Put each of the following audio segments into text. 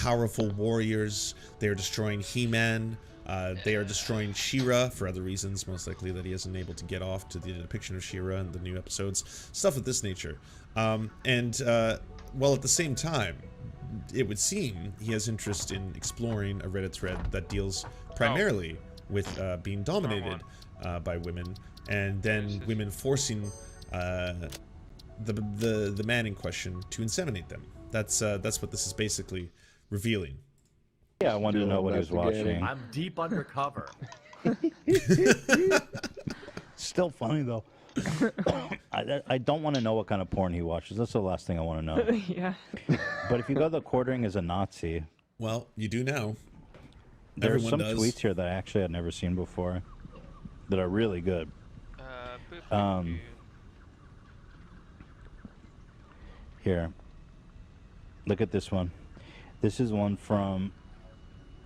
powerful warriors. They are destroying He-Man. They are destroying She-Ra for other reasons, most likely that he isn't able to get off to the depiction of She-Ra in the new episodes. Stuff of this nature. While at the same time, it would seem he has interest in exploring a Reddit thread that deals primarily with being dominated by women, and then women forcing the man in question to inseminate them. That's what this is basically revealing. Yeah, I wanted to know what he was watching. I'm deep undercover. Still funny though. I don't want to know what kind of porn he watches. That's the last thing I want to know. Yeah. But if you go, the quartering is a Nazi. Well, you do now. There's some tweets here that I actually had never seen before that are really good. Here, look at this one. This is one from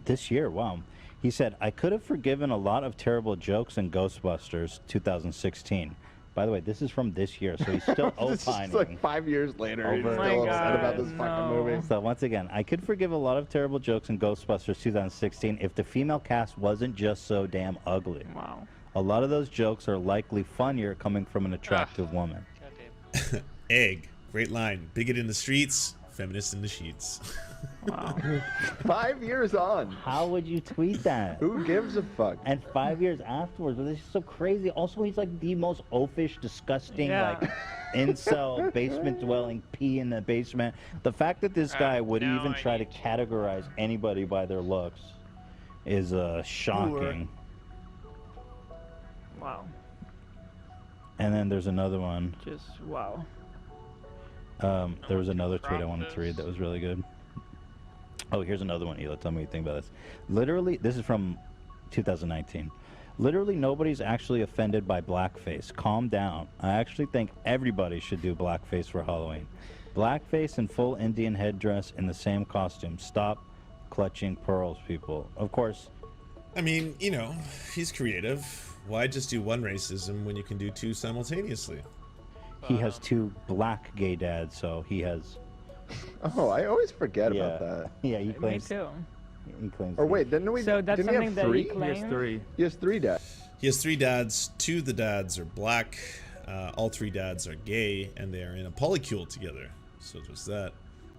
this year. Wow. He said, I could have forgiven a lot of terrible jokes in Ghostbusters 2016. By the way, this is from this year, so he's still This opining. is like 5 years later. He's Over- still Oh my upset about God, this fucking no. movie. So once again, I could forgive a lot of terrible jokes in Ghostbusters 2016 if the female cast wasn't just so damn ugly. Wow. A lot of those jokes are likely funnier coming from an attractive woman. Egg. Great line. Bigot in the streets, feminist in the sheets. Wow. 5 years on. How would you tweet that? Who gives a fuck? And 5 years afterwards, but this is so crazy. Also, he's like the most oafish, disgusting, Yeah. like incel, basement-dwelling pee in the basement. The fact that this guy would now even I try to need- categorize anybody by their looks is shocking. Wow. And then there's another one. Just wow. There was another tweet I wanted to read that was really good. Oh, here's another one, Hila. Tell me what you think about this. Literally, this is from 2019. Literally, nobody's actually offended by blackface. Calm down. I actually think everybody should do blackface for Halloween. Blackface and full Indian headdress in the same costume. Stop clutching pearls, people. Of course. I mean, you know, he's creative. Why just do one racism when you can do two simultaneously? He has two black gay dads, so he has... Oh, I always forget Yeah. about that. Yeah, he Me claims... too. He claims... Or wait, didn't we? So that's didn't he something have that three? he claimed. He has 3. He has 3 dads. He has 3 dads. 2 of the dads are black. All 3 dads are gay, and they are in a polycule together. So just that.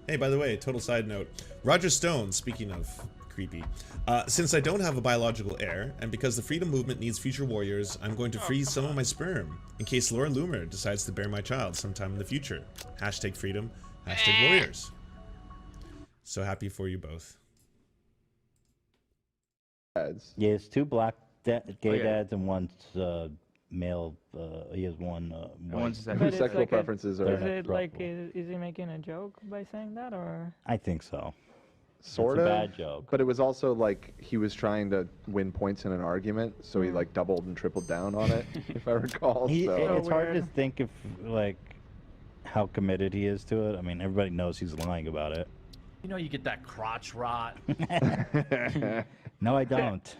Hey, by the way, total side note. Roger Stone, speaking of creepy. Since I don't have a biological heir, and because the freedom movement needs future warriors, I'm going to freeze some of my sperm, in case Laura Loomer decides to bear my child sometime in the future. Hashtag freedom, hashtag warriors. So happy for you both. Dads. Yeah, it's 2 black gay yeah. dads and one's male. He has one white. One's But Whose it's sexual like preferences Is are it like Heterosexual. is he making a joke by saying that, or? I think so. sort It's of a bad joke. But it was also like he was trying to win points in an argument, so he like doubled and tripled down on it, if I recall. So. It's hard to weird. think if like how committed he is to it. I mean, everybody knows he's lying about it. You know, you get that crotch rot. No, I don't.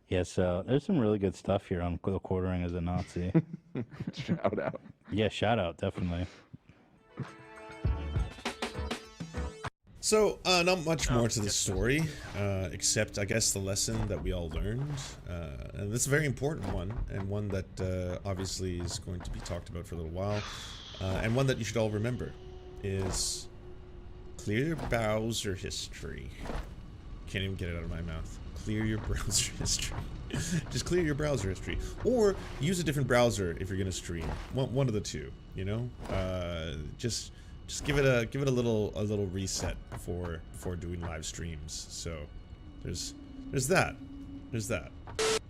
Yeah, so there's some really good stuff here on the quartering as a Nazi. Shout out. Yeah, shout out, definitely. So, not much more to the story, except, I guess, the lesson that we all learned. And it's a very important one, and one that obviously is going to be talked about for a little while. And one that you should all remember is clear your browser history. Can't even get it out of my mouth. Clear your browser history. Just clear your browser history. Or use a different browser if you're going to stream. One of the two, you know? Just give it a little reset before doing live streams. So there's that. There's that.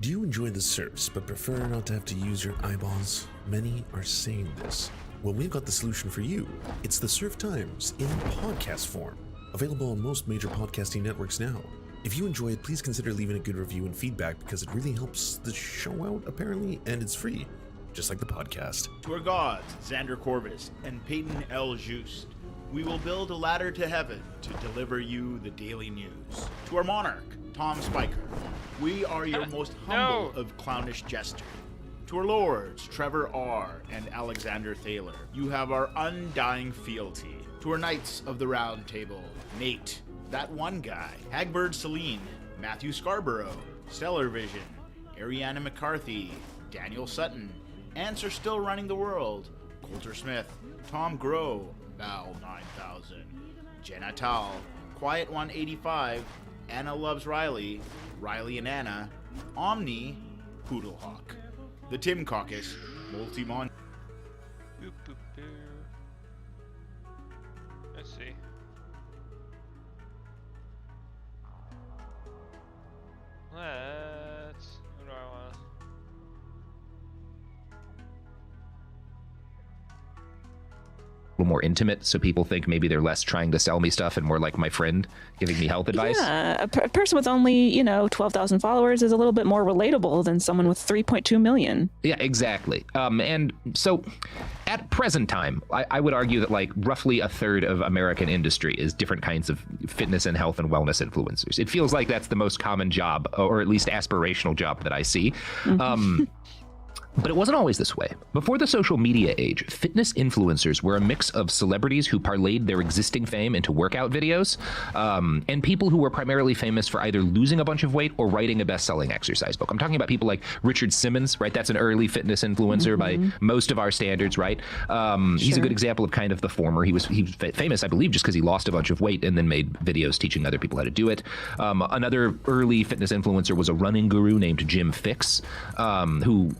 Do you enjoy the surfs but prefer not to have to use your eyeballs? Many are saying this. Well, we've got the solution for you. It's the Surf Times in podcast form. Available on most major podcasting networks now. If you enjoy it, please consider leaving a good review and feedback because it really helps the show out, apparently, and it's free. Just like the podcast. To our gods, Xander Corvus and Peyton L. Just, we will build a ladder to heaven to deliver you the daily news. To our monarch, Tom Spiker, we are your most humble of clownish jesters. To our lords, Trevor R. and Alexander Thaler, you have our undying fealty. To our Knights of the Round Table, Nate, That One Guy, Hagbird Celine, Matthew Scarborough, Stellar Vision, Ariana McCarthy, Daniel Sutton, Ants Are Still Running the World, Coulter Smith, Tom Groh, Val 9000, Jenna Tal, Quiet 185, Anna Loves Riley, Riley and Anna, Omni, Poodlehawk, The Tim Caucus, Multimon. Boop, boop, boo. Let's see. Who do I want? More intimate, so people think maybe they're less trying to sell me stuff and more like my friend giving me health advice. Yeah, a person with only 12,000 followers is a little bit more relatable than someone with 3.2 million. Yeah, exactly. And so at present time, I would argue that like roughly a third of American industry is different kinds of fitness and health and wellness influencers. It feels like that's the most common job, or at least aspirational job that I see. But it wasn't always this way. Before the social media age, fitness influencers were a mix of celebrities who parlayed their existing fame into workout videos, and people who were primarily famous for either losing a bunch of weight or writing a best-selling exercise book. I'm talking about people like Richard Simmons, right? That's an early fitness influencer by most of our standards, right? He's a good example of kind of the former. He was famous, I believe, just because he lost a bunch of weight and then made videos teaching other people how to do it. Another early fitness influencer was a running guru named Jim Fixx, who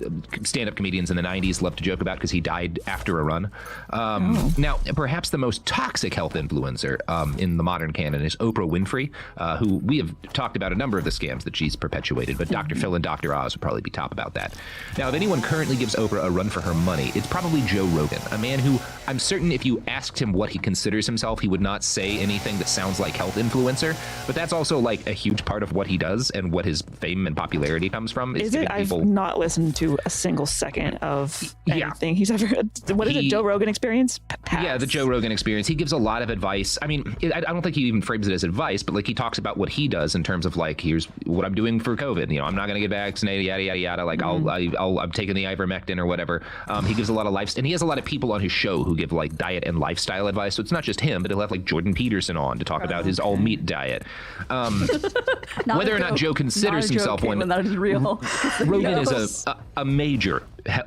stand-up comedians in the 90s loved to joke about because he died after a run. Now, perhaps the most toxic health influencer in the modern canon is Oprah Winfrey, who we have talked about a number of the scams that she's perpetuated, but Dr. Phil and Dr. Oz would probably be top about that. Now, if anyone currently gives Oprah a run for her money, it's probably Joe Rogan, a man who I'm certain if you asked him what he considers himself, he would not say anything that sounds like health influencer, but that's also like a huge part of what he does and what his fame and popularity comes from. Is it? I've not listened to a single second of anything he's ever. What is it? Joe Rogan Experience? Pass. Yeah, the Joe Rogan Experience. He gives a lot of advice. I mean, I don't think he even frames it as advice, but like he talks about what he does in terms of like, here's what I'm doing for COVID. I'm not going to get vaccinated, yada yada yada. Like I'm taking the ivermectin or whatever. He gives a lot of life, and he has a lot of people on his show who give like diet and lifestyle advice. So it's not just him, but he'll have like Jordan Peterson on to talk about his all meat diet. Whether or not Joe considers himself one, that is real. Rogan is a major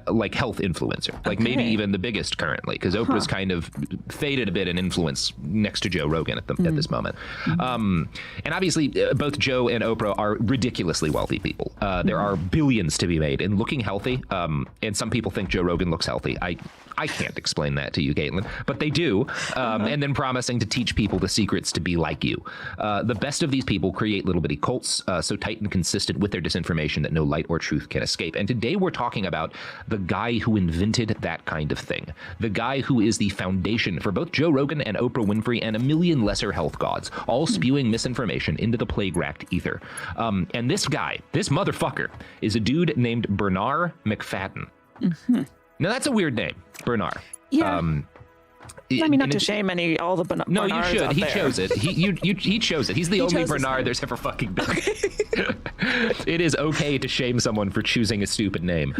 like health influencer, like maybe even the biggest currently, because Oprah's kind of faded a bit in influence next to Joe Rogan at this moment. And obviously both Joe and Oprah are ridiculously wealthy people. There are billions to be made in looking healthy, and some people think Joe Rogan looks healthy. I can't explain that to you, Caitlin, but they do, and then promising to teach people the secrets to be like you. The best of these people create little bitty cults, so tight and consistent with their disinformation that no light or truth can escape. And today we're talking about the guy who invented that kind of thing, the guy who is the foundation for both Joe Rogan and Oprah Winfrey and a million lesser health gods, all spewing misinformation into the plague-racked ether. And this guy, this motherfucker, is a dude named Bernard McFadden. Now that's a weird name, Bernard. Yeah. I mean, not to shame all the Bernards. No, you should. He there. chose it. He chose it. He's the only Bernard there's ever fucking been. Okay. It is okay to shame someone for choosing a stupid name,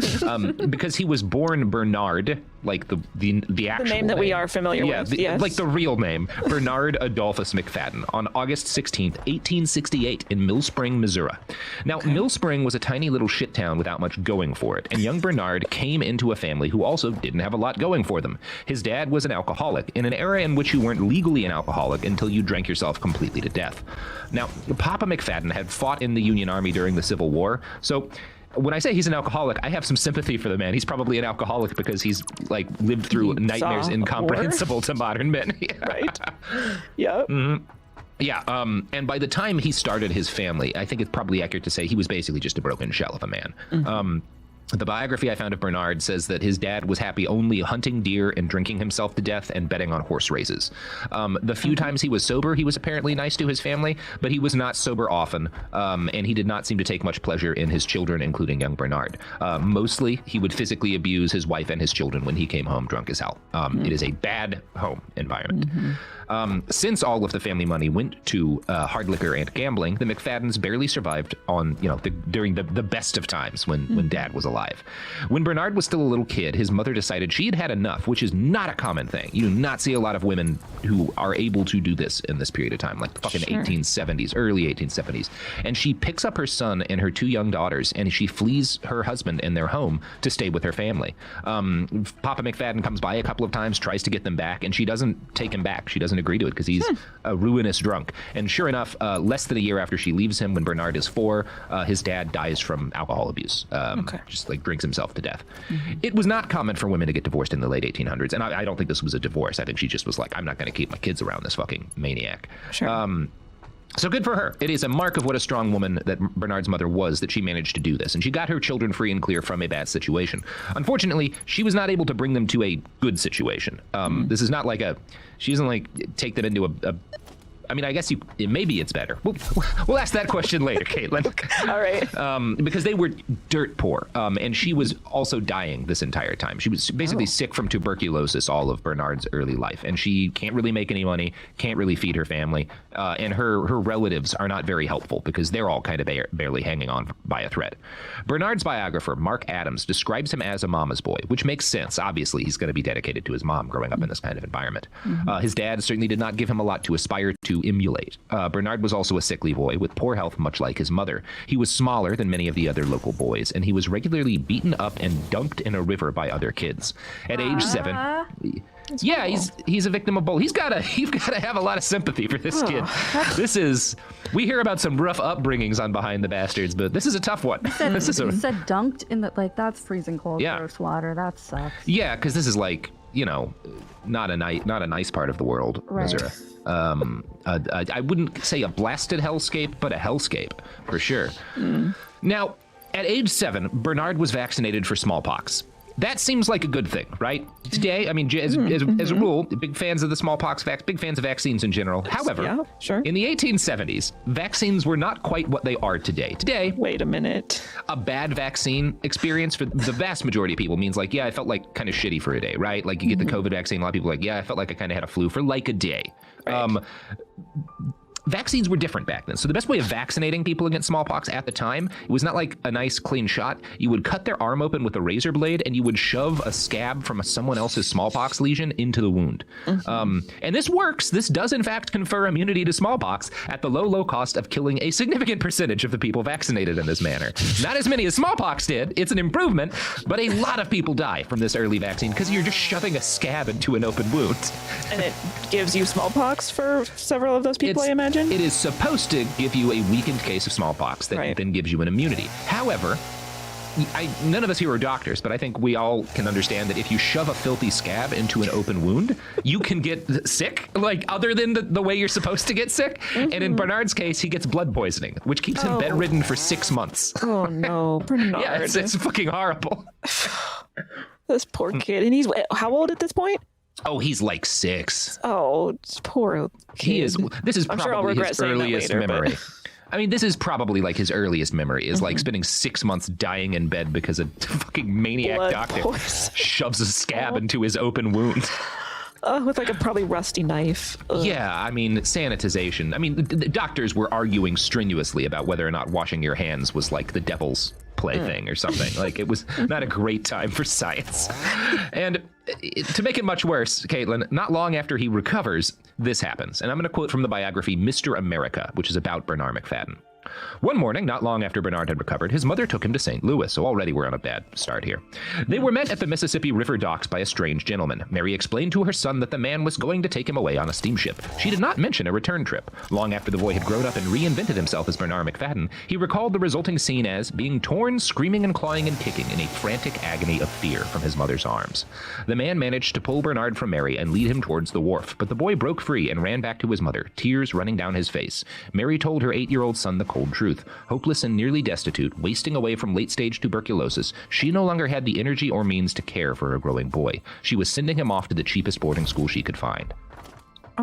because he was born Bernard, like the actual name that we are familiar with. Yes. Like the real name, Bernard Adolphus McFadden, on August 16th, 1868, in Mill Spring, Missouri. Now, Mill Spring was a tiny little shit town without much going for it, and young Bernard came into a family who also didn't have a lot going for them. His dad was an alcoholic, in an era in which you weren't legally an alcoholic until you drank yourself completely to death. Now, Papa McFadden had fought in the Union Army during the Civil War, so when I say he's an alcoholic, I have some sympathy for the man. He's probably an alcoholic because he's like lived through nightmares incomprehensible to modern men. Right. Yep. Yeah, and by the time he started his family, I think it's probably accurate to say he was basically just a broken shell of a man. The biography I found of Bernard says that his dad was happy only hunting deer and drinking himself to death and betting on horse races. The few times he was sober, he was apparently nice to his family, but he was not sober often, and he did not seem to take much pleasure in his children, including young Bernard. Mostly, he would physically abuse his wife and his children when he came home drunk as hell. It is a bad home environment. Since all of the family money went to hard liquor and gambling, the McFaddens barely survived on, during the best of times when Dad was alive. alive. When Bernard was still a little kid, his mother decided she had had enough, which is not a common thing. You do not see a lot of women who are able to do this in this period of time, like the fucking 1870s, early 1870s. And she picks up her son and her 2 young daughters, and she flees her husband and their home to stay with her family. Papa McFadden comes by a couple of times, tries to get them back, and she doesn't take him back. She doesn't agree to it because he's a ruinous drunk. And sure enough, less than a year after she leaves him, when Bernard is 4, his dad dies from alcohol abuse. Just like drinks himself to death. It was not common for women to get divorced in the late 1800s, and I don't think this was a divorce. I think she just was like, I'm not going to keep my kids around this fucking maniac. So good for her. It is a mark of what a strong woman that Bernard's mother was that she managed to do this. And she got her children free and clear from a bad situation. Unfortunately, she was not able to bring them to a good situation. This is not like she doesn't like take them into I mean, I guess maybe it's better. We'll ask that question later, Caitlin. All right. Because they were dirt poor, and she was also dying this entire time. She was basically sick from tuberculosis all of Bernard's early life, and she can't really make any money, can't really feed her family, and her relatives are not very helpful because they're all kind of barely hanging on by a thread. Bernard's biographer, Mark Adams, describes him as a mama's boy, which makes sense. Obviously, he's going to be dedicated to his mom growing up in this kind of environment. His dad certainly did not give him a lot to aspire to emulate. Bernard was also a sickly boy with poor health, much like his mother. He was smaller than many of the other local boys, and he was regularly beaten up and dunked in a river by other kids. At age 7, he's a victim of bullying. You've got to have a lot of sympathy for this kid. We hear about some rough upbringings on Behind the Bastards, but this is a tough one. You said dunked in that's freezing cold, gross water. That sucks. Yeah, because this is like, not a nice part of the world, Missouri. I wouldn't say a blasted hellscape, but a hellscape for sure. Now, at age 7, Bernard was vaccinated for smallpox. That seems like a good thing, right? Today, I mean, as a rule, big fans of the smallpox, big fans of vaccines in general. However, in the 1870s, vaccines were not quite what they are today. Wait a minute. A bad vaccine experience for the vast majority of people means like, I felt like kind of shitty for a day, right? Like you get the COVID vaccine, a lot of people are like, I felt like I kind of had a flu for like a day. Right. Vaccines were different back then. So the best way of vaccinating people against smallpox at the time, it was not like a nice clean shot. You would cut their arm open with a razor blade and you would shove a scab from someone else's smallpox lesion into the wound. And this works. This does in fact confer immunity to smallpox at the low cost of killing a significant percentage of the people vaccinated in this manner. Not as many as smallpox did. It's an improvement, but a lot of people die from this early vaccine because you're just shoving a scab into an open wound. And it gives you smallpox for several of those people, I imagine? It is supposed to give you a weakened case of smallpox that then gives you an immunity. However, none of us here are doctors, but I think we all can understand that if you shove a filthy scab into an open wound, you can get sick, like other than the way you're supposed to get sick. And in Bernard's case, he gets blood poisoning, which keeps him bedridden for 6 months. Oh no, Bernard. Yeah, it's fucking horrible. This poor kid. And he's how old at this point? Oh, he's like 6. Oh, poor kid. He is. This is probably his earliest memory. But... I mean, this is probably like his earliest memory is like spending 6 months dying in bed because a fucking maniac doctor shoves a scab into his open wound. With like a probably rusty knife. Yeah, I mean, sanitization. I mean, the doctors were arguing strenuously about whether or not washing your hands was like the devil's plaything or something. Like, it was not a great time for science. And to make it much worse, Caitlin, not long after he recovers, this happens. And I'm going to quote from the biography Mr. America, which is about Bernard McFadden. One morning, not long after Bernard had recovered, his mother took him to St. Louis, so already we're on a bad start here. They were met at the Mississippi River docks by a strange gentleman. Mary explained to her son that the man was going to take him away on a steamship. She did not mention a return trip. Long after the boy had grown up and reinvented himself as Bernard McFadden, he recalled the resulting scene as being torn, screaming and clawing and kicking in a frantic agony of fear from his mother's arms. The man managed to pull Bernard from Mary and lead him towards the wharf, but the boy broke free and ran back to his mother, tears running down his face. Mary told her 8-year-old son the cold truth. Hopeless and nearly destitute, wasting away from late-stage tuberculosis, she no longer had the energy or means to care for a growing boy. She was sending him off to the cheapest boarding school she could find.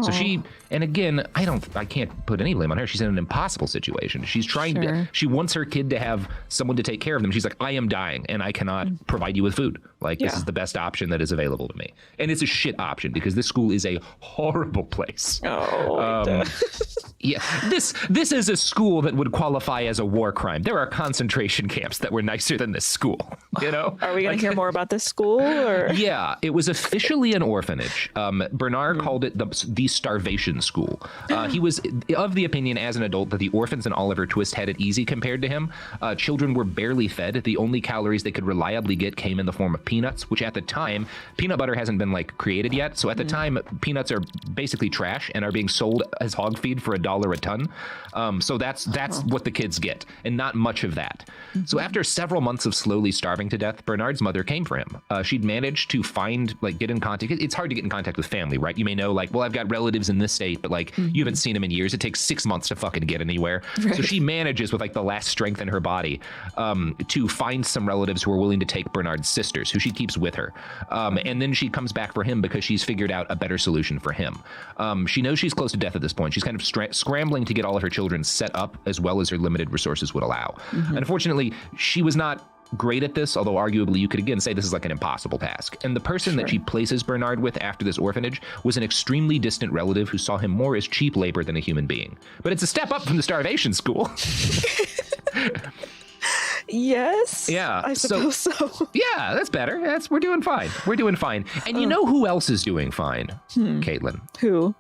So she, and again, I can't put any blame on her. She's in an impossible situation. She's trying she wants her kid to have someone to take care of them. She's like, I am dying and I cannot provide you with food. Like, this is the best option that is available to me. And it's a shit option because this school is a horrible place. Yeah, this is a school that would qualify as a war crime. There are concentration camps that were nicer than this school. you know? Are we going to hear more about this school? Or Yeah, it was officially an orphanage. Bernard called it the starvation school. He was of the opinion as an adult that the orphans in Oliver Twist had it easy compared to him. Children were barely fed. The only calories they could reliably get came in the form of peanuts, which at the time, peanut butter hasn't been like created yet. So at the time, peanuts are basically trash and are being sold as hog feed for $1 a ton. So that's what the kids get, and not much of that. So after several months of slowly starving to death, Bernard's mother came for him. She'd managed to get in contact. It's hard to get in contact with family, right? You may know, like, well, I've got relatives in this state, but like you haven't seen them in years. It takes 6 months to fucking get anywhere. Right. So she manages with like the last strength in her body to find some relatives who are willing to take Bernard's sisters, who she keeps with her. And then she comes back for him because she's figured out a better solution for him. She knows she's close to death at this point. She's kind of scrambling to get all of her children set up as well as her limited resources would allow. Unfortunately, she was not great at this, although arguably you could again say this is like an impossible task. And the person that she places Bernard with after this orphanage was an extremely distant relative who saw him more as cheap labor than a human being. But it's a step up from the starvation school. Yes. Yeah. I suppose so. Yeah, that's better. We're doing fine. We're doing fine. And you know who else is doing fine? Caitlin. Who?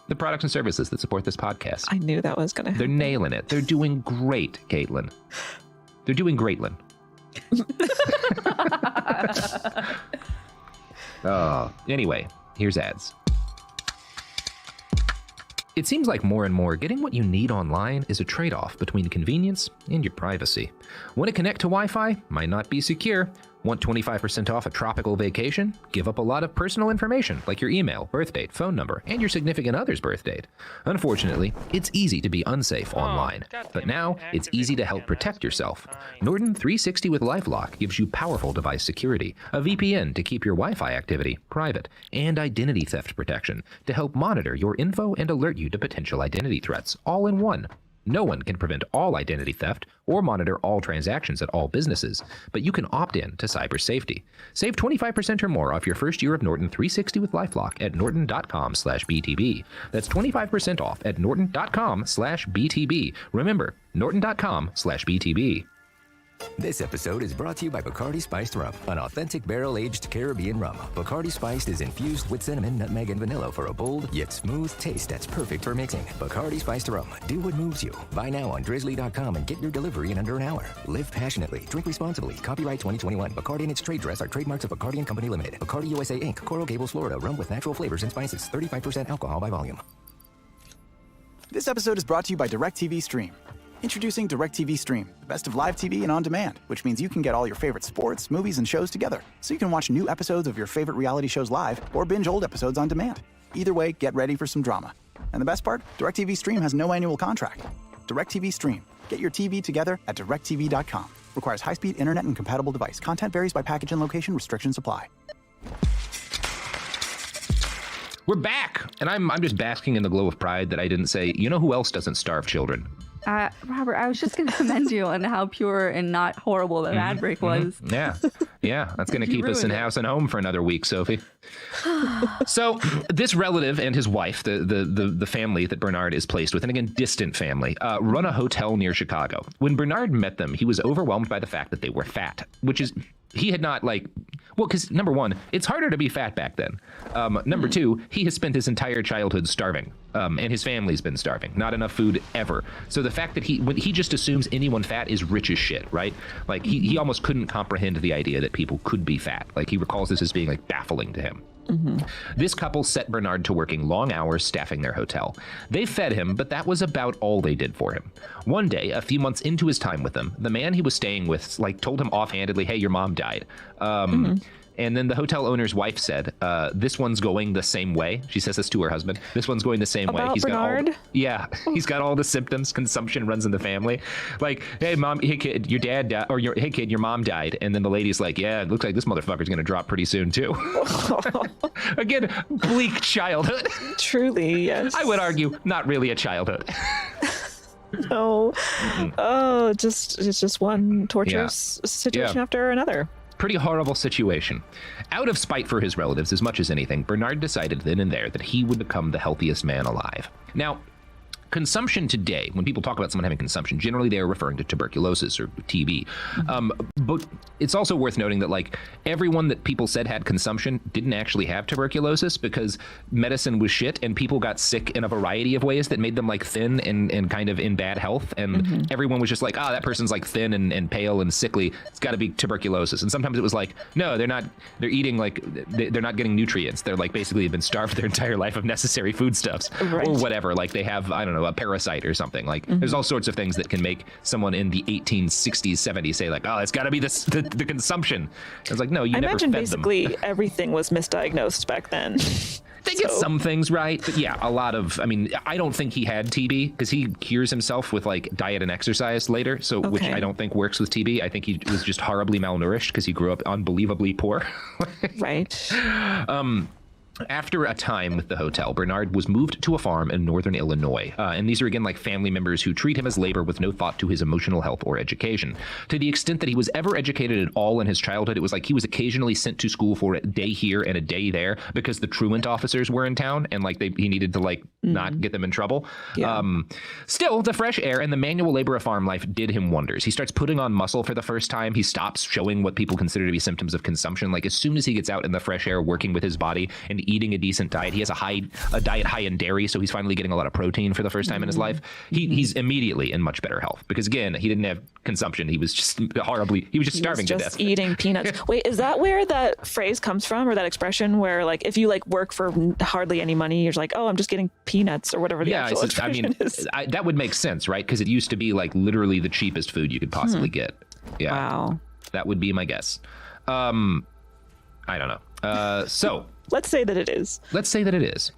The products and services that support this podcast. I knew that was going to happen. They're nailing it. They're doing great, Caitlin. They're doing great, Lynn. Anyway, here's ads. It seems like more and more getting what you need online is a trade-off between convenience and your privacy. Want to connect to Wi-Fi? Might not be secure. Want 25% off a tropical vacation? Give up a lot of personal information like your email, birth date, phone number, and your significant other's birth date. Unfortunately, it's easy to be unsafe online, but now it's easy to help protect yourself. Norton 360 with LifeLock gives you powerful device security, a VPN to keep your Wi-Fi activity private, and identity theft protection to help monitor your info and alert you to potential identity threats, all in one. No one can prevent all identity theft or monitor all transactions at all businesses, but you can opt in to cyber safety. Save 25% or more off your first year of Norton 360 with LifeLock at norton.com/BTB. That's 25% off at norton.com/BTB. Remember, norton.com/BTB. This episode is brought to you by Bacardi Spiced Rum, an authentic barrel-aged Caribbean rum. Bacardi Spiced is infused with cinnamon, nutmeg, and vanilla for a bold yet smooth taste that's perfect for mixing. Bacardi Spiced Rum. Do what moves you. Buy now on drizzly.com and get your delivery in under an hour. Live passionately. Drink responsibly. Copyright 2021. Bacardi and its trade dress are trademarks of Bacardi and Company Limited. Bacardi USA Inc. Coral Gables, Florida. Rum with natural flavors and spices. 35% alcohol by volume. This episode is brought to you by DirecTV Stream. Introducing DirecTV Stream, the best of live TV and on demand, which means you can get all your favorite sports, movies, and shows together. So you can watch new episodes of your favorite reality shows live or binge old episodes on demand. Either way, get ready for some drama. And the best part? DirecTV Stream has no annual contract. DirecTV Stream. Get your TV together at directtv.com. Requires high-speed internet and compatible device. Content varies by package and location. Restrictions apply. We're back, and I'm just basking in the glow of pride that I didn't say, you know who else doesn't starve children? Robert, I was just going to commend you on how pure and not horrible that ad break was. Yeah, that's going to keep us in house and home for another week, Sophie. So this relative and his wife, the family that Bernard is placed with, and again, distant family, run a hotel near Chicago. When Bernard met them, he was overwhelmed by the fact that they were fat, which is, he had not because number one, it's harder to be fat back then. Number two, he has spent his entire childhood starving, and his family's been starving. Not enough food ever. So the fact that he just assumes anyone fat is rich as shit, right? Like he almost couldn't comprehend the idea that people could be fat. Like he recalls this as being like baffling to him. This couple set Bernard to working long hours staffing their hotel. They fed him, but that was about all they did for him. One day, a few months into his time with them, the man he was staying with told him offhandedly, "Hey, your mom died." And then the hotel owner's wife said, "This one's going the same way." She says this to her husband. "This one's going the same way." About Bernard? He's got all the symptoms. Consumption runs in the family. Like, "Hey, mom, hey kid, your dad died," or "Hey kid, your mom died." And then the lady's like, "Yeah, it looks like this motherfucker's gonna drop pretty soon too." Again, bleak childhood. Truly, yes. I would argue, not really a childhood. No. Oh, it's just one torturous situation after another. Pretty horrible situation. Out of spite for his relatives as much as anything, Bernard decided then and there that he would become the healthiest man alive. Now, consumption today, when people talk about someone having consumption, generally they are referring to tuberculosis or TB. But it's also worth noting that like everyone that people said had consumption didn't actually have tuberculosis, because medicine was shit and people got sick in a variety of ways that made them like thin and kind of in bad health. And everyone was just like, that person's like thin and pale and sickly. It's got to be tuberculosis. And sometimes it was like, no, they're not. They're eating like they're not getting nutrients. They're like basically been starved their entire life of necessary foodstuffs or whatever. Like they have, I don't know, a parasite or something. Like there's all sorts of things that can make someone in the 1860s, 70s say like, it's got to be the consumption. It's like, no, you never fed them. I imagine basically everything was misdiagnosed back then. They get some things right, but yeah, a lot of, I mean, I don't think he had TB because he cures himself with like diet and exercise later. So, which I don't think works with TB. I think he was just horribly malnourished because he grew up unbelievably poor. Right. After a time with the hotel, Bernard was moved to a farm in northern Illinois. And these are, again, like family members who treat him as labor with no thought to his emotional health or education. To the extent that he was ever educated at all in his childhood, it was like he was occasionally sent to school for a day here and a day there because the truant officers were in town and like he needed to like not get them in trouble. Yeah. Still, the fresh air and the manual labor of farm life did him wonders. He starts putting on muscle for the first time. He stops showing what people consider to be symptoms of consumption. Like as soon as he gets out in the fresh air working with his body and eating a decent diet. He has a diet high in dairy, so he's finally getting a lot of protein for the first time in his life. He's immediately in much better health because again, he didn't have consumption. He was just starving to death. Eating peanuts. Wait, is that where that phrase comes from, or that expression where like if you like work for hardly any money, you're just like, I'm just getting peanuts or whatever the actual expression is. That would make sense, right? Because it used to be like literally the cheapest food you could possibly get. Yeah. Wow. That would be my guess. I don't know. So let's say that it is. Let's say that it is.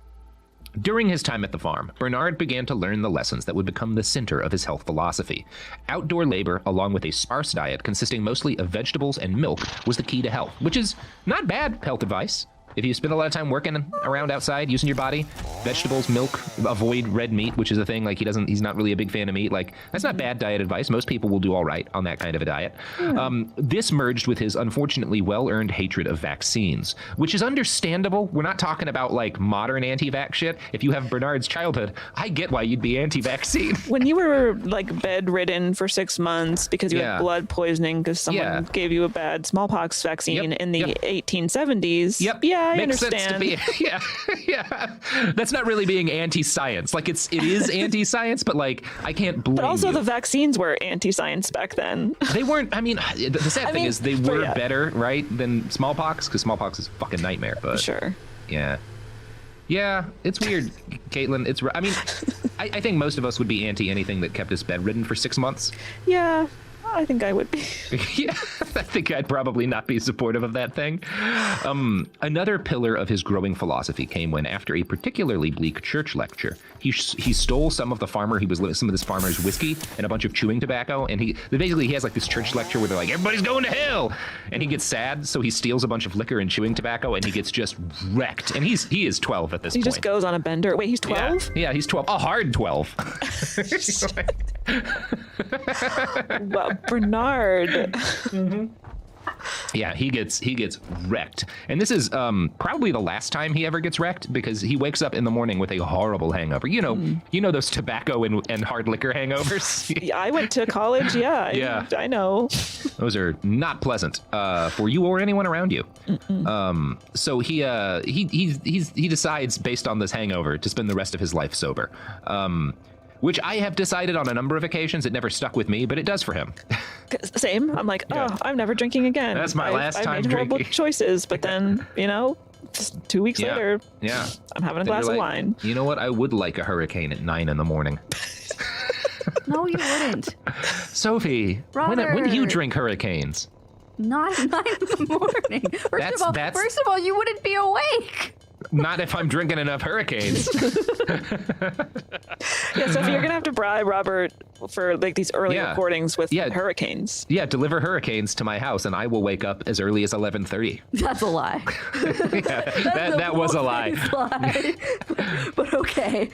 During his time at the farm, Bernard began to learn the lessons that would become the center of his health philosophy. Outdoor labor, along with a sparse diet consisting mostly of vegetables and milk, was the key to health, which is not bad health advice. If you spend a lot of time working around outside, using your body, vegetables, milk, avoid red meat, which is a thing. Like he's not really a big fan of meat. Like that's not bad diet advice. Most people will do all right on that kind of a diet. This merged with his unfortunately well-earned hatred of vaccines, which is understandable. We're not talking about like modern anti-vax shit. If you have Bernard's childhood, I get why you'd be anti-vaccine. When you were like bedridden for 6 months because you had blood poisoning because someone gave you a bad smallpox vaccine in the 1870s. Yeah, I Makes understand. Sense to be, yeah. That's not really being anti-science. Like it is anti-science, but like I can't blame. But also you. The vaccines were anti-science back then. They weren't. I mean, the sad thing is they were better, right, than smallpox because smallpox is a fucking nightmare. But sure. Yeah, it's weird, Caitlin. I mean, I think most of us would be anti anything that kept us bedridden for 6 months. Yeah. I think I would be. Yeah, I think I'd probably not be supportive of that thing. Another pillar of his growing philosophy came when, after a particularly bleak church lecture, he stole some of this farmer's whiskey and a bunch of chewing tobacco, and he has like this church lecture where they're like, everybody's going to hell, and he gets sad, so he steals a bunch of liquor and chewing tobacco, and he gets just wrecked. And he is 12 at this point. He just goes on a bender. Wait, he's 12? Yeah, he's 12. A hard 12. Well, Bernard. Yeah, he gets wrecked. And this is probably the last time he ever gets wrecked because he wakes up in the morning with a horrible hangover. You know those tobacco and hard liquor hangovers? Yeah, I went to college, yeah. I know. Those are not pleasant for you or anyone around you. So he decides based on this hangover to spend the rest of his life sober. Which I have decided on a number of occasions. It never stuck with me, but it does for him. Same. I'm like, I'm never drinking again. That's my last time drinking. I made horrible choices, but then, just 2 weeks later, I'm having a glass of wine. You know what? I would like a hurricane at 9 in the morning. No, you wouldn't. Sophie, when do you drink hurricanes? Not at 9 in the morning. First of all, you wouldn't be awake. Not if I'm drinking enough hurricanes. Yeah, so if you're gonna have to bribe Robert for like these early recordings with hurricanes. Yeah, deliver hurricanes to my house, and I will wake up as early as 11:30. That's a lie. That was a lie. But okay.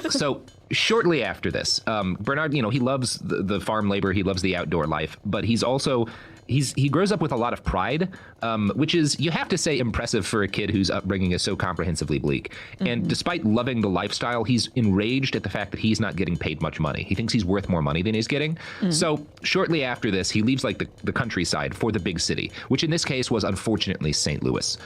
So shortly after this, Bernard, he loves the farm labor, he loves the outdoor life, but he's also he grows up with a lot of pride, which is, you have to say, impressive for a kid whose upbringing is so comprehensively bleak. And despite loving the lifestyle, he's enraged at the fact that he's not getting paid much money. He thinks he's worth more money than he's getting. So shortly after this, he leaves like the countryside for the big city, which in this case was unfortunately St. Louis.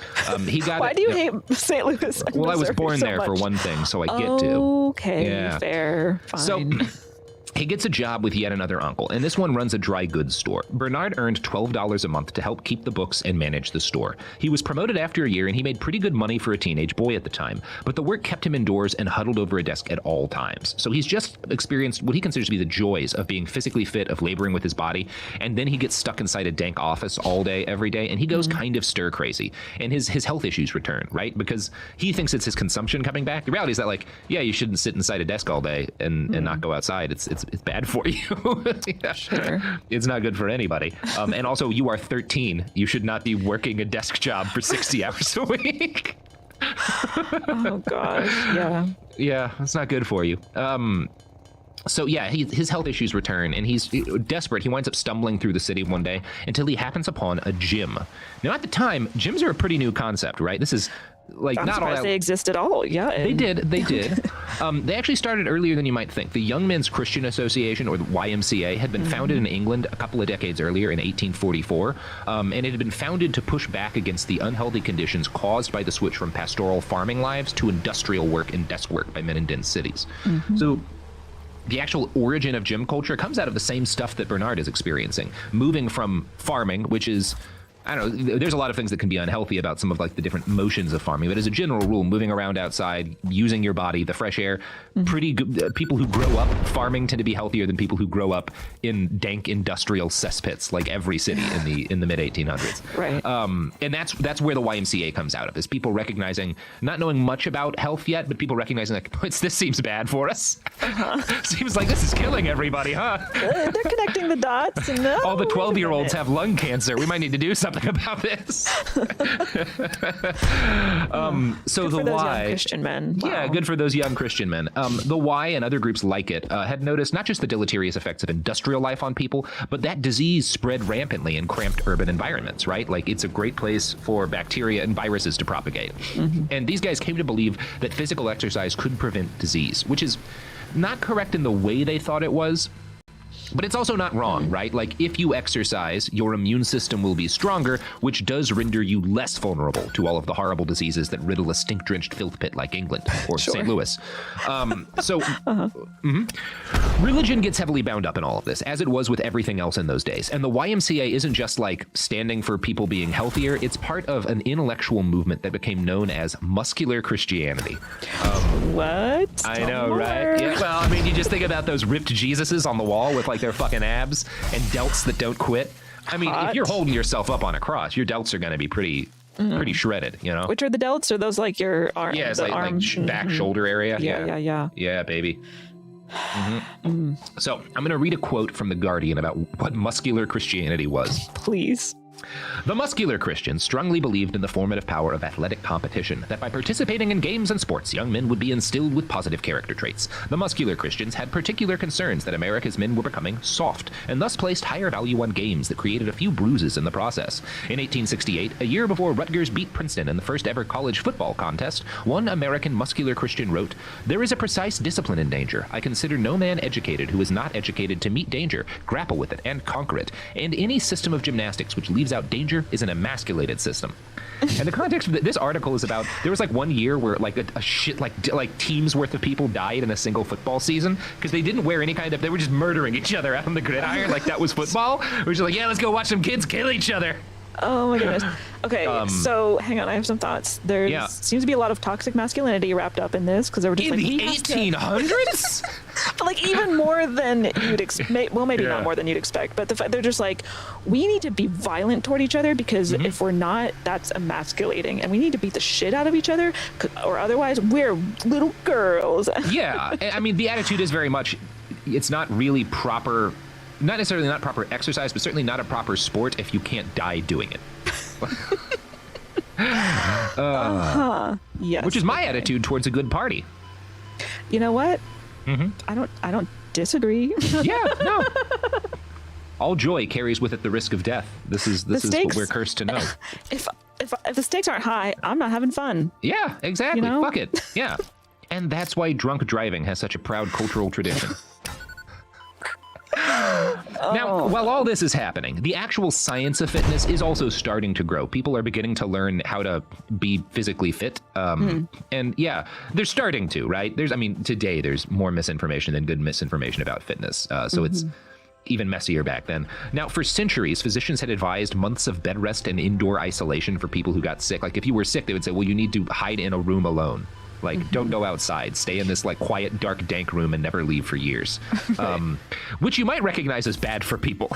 He got Why do you hate St. Louis? Well, I was born there for one thing, so I get to. Okay, fair, fine. So he gets a job with yet another uncle, and this one runs a dry goods store. Bernard earned $12 a month to help keep the books and manage the store. He was promoted after a year, and he made pretty good money for a teenage boy at the time, but the work kept him indoors and huddled over a desk at all times. So he's just experienced what he considers to be the joys of being physically fit, of laboring with his body, and then he gets stuck inside a dank office all day, every day, and he goes kind of stir crazy, and his health issues return, right? Because he thinks it's his consumption coming back. The reality is that, like, yeah, you shouldn't sit inside a desk all day and not go outside. It's bad for you. Yeah. Sure. It's not good for anybody. And also, you are 13. You should not be working a desk job for 60 hours a week. Oh, gosh. Yeah. Yeah, it's not good for you. So yeah, his health issues return, and he's desperate. He winds up stumbling through the city one day until he happens upon a gym. Now, at the time, gyms are a pretty new concept, right? This is like, I'm not surprised all they exist at all. Yeah, they did. They actually started earlier than you might think. The Young Men's Christian Association, or the YMCA, had been founded in England a couple of decades earlier in 1844, and it had been founded to push back against the unhealthy conditions caused by the switch from pastoral farming lives to industrial work and desk work by men in dense cities. So the actual origin of gym culture comes out of the same stuff that Bernard is experiencing, moving from farming, which is, I don't know, there's a lot of things that can be unhealthy about some of like the different motions of farming, but as a general rule, moving around outside, using your body, the fresh air, pretty good. People who grow up farming tend to be healthier than people who grow up in dank industrial cesspits, like every city in the mid 1800s. Right. And that's where the YMCA comes out of, is people recognizing, not knowing much about health yet, but people recognizing like, this seems bad for us. Seems like this is killing everybody, huh? They're connecting the dots. And all the 12-year-olds have lung cancer. We might need to do something about this. So good the for those Y, young Christian men. Wow. Yeah, good for those young Christian men. The Y and other groups like it had noticed not just the deleterious effects of industrial life on people, but that disease spread rampantly in cramped urban environments, right? Like, it's a great place for bacteria and viruses to propagate. And these guys came to believe that physical exercise could prevent disease, which is not correct in the way they thought it was. But it's also not wrong, right? Like, if you exercise, your immune system will be stronger, which does render you less vulnerable to all of the horrible diseases that riddle a stink-drenched filth pit like England or St. Louis. Religion gets heavily bound up in all of this, as it was with everything else in those days. And the YMCA isn't just like standing for people being healthier. It's part of an intellectual movement that became known as muscular Christianity. What? I know, right? Yeah. Well, I mean, you just think about those ripped Jesuses on the wall with like their fucking abs and delts that don't quit. I mean, if you're holding yourself up on a cross, your delts are going to be pretty shredded, you know? Which are the delts? Are those like your arm? Yeah, it's like back shoulder area. Yeah. Yeah, baby. So I'm going to read a quote from The Guardian about what muscular Christianity was. Please. The muscular Christians strongly believed in the formative power of athletic competition, that by participating in games and sports, young men would be instilled with positive character traits. The muscular Christians had particular concerns that America's men were becoming soft, and thus placed higher value on games that created a few bruises in the process. In 1868, a year before Rutgers beat Princeton in the first ever college football contest, one American muscular Christian wrote, "There is a precise discipline in danger. I consider no man educated who is not educated to meet danger, grapple with it, and conquer it. And any system of gymnastics which leaves out danger is an emasculated system." And the context of this article is about, there was like one year where like a shit like teams worth of people died in a single football season because they didn't wear any kind of, they were just murdering each other out on the gridiron like that was football. We're just like, yeah, let's go watch some kids kill each other. Oh my goodness. Okay, so hang on, I have some thoughts. There seems to be a lot of toxic masculinity wrapped up in this because they were just in like, the 1800s. But like even more than you'd expect. Well, maybe not more than you'd expect, but they're just like, we need to be violent toward each other because if we're not, that's emasculating, and we need to beat the shit out of each other, or otherwise we're little girls. Yeah, I mean, the attitude is very much, it's not really proper. Not necessarily not proper exercise, but certainly not a proper sport if you can't die doing it. Yes. Which is my attitude towards a good party. You know what? I don't disagree. Yeah, no. all joy carries with it the risk of death. This is what we're cursed to know. If the stakes aren't high, I'm not having fun. Yeah, exactly. You know? Fuck it. Yeah. And that's why drunk driving has such a proud cultural tradition. Now, while all this is happening, the actual science of fitness is also starting to grow. People are beginning to learn how to be physically fit. And yeah, they're starting to, right? Today there's more misinformation than good misinformation about fitness. So it's even messier back then. Now, for centuries, physicians had advised months of bed rest and indoor isolation for people who got sick. Like if you were sick, they would say, well, you need to hide in a room alone. Like, don't go outside. Stay in this like quiet, dark, dank room and never leave for years. Which you might recognize as bad for people.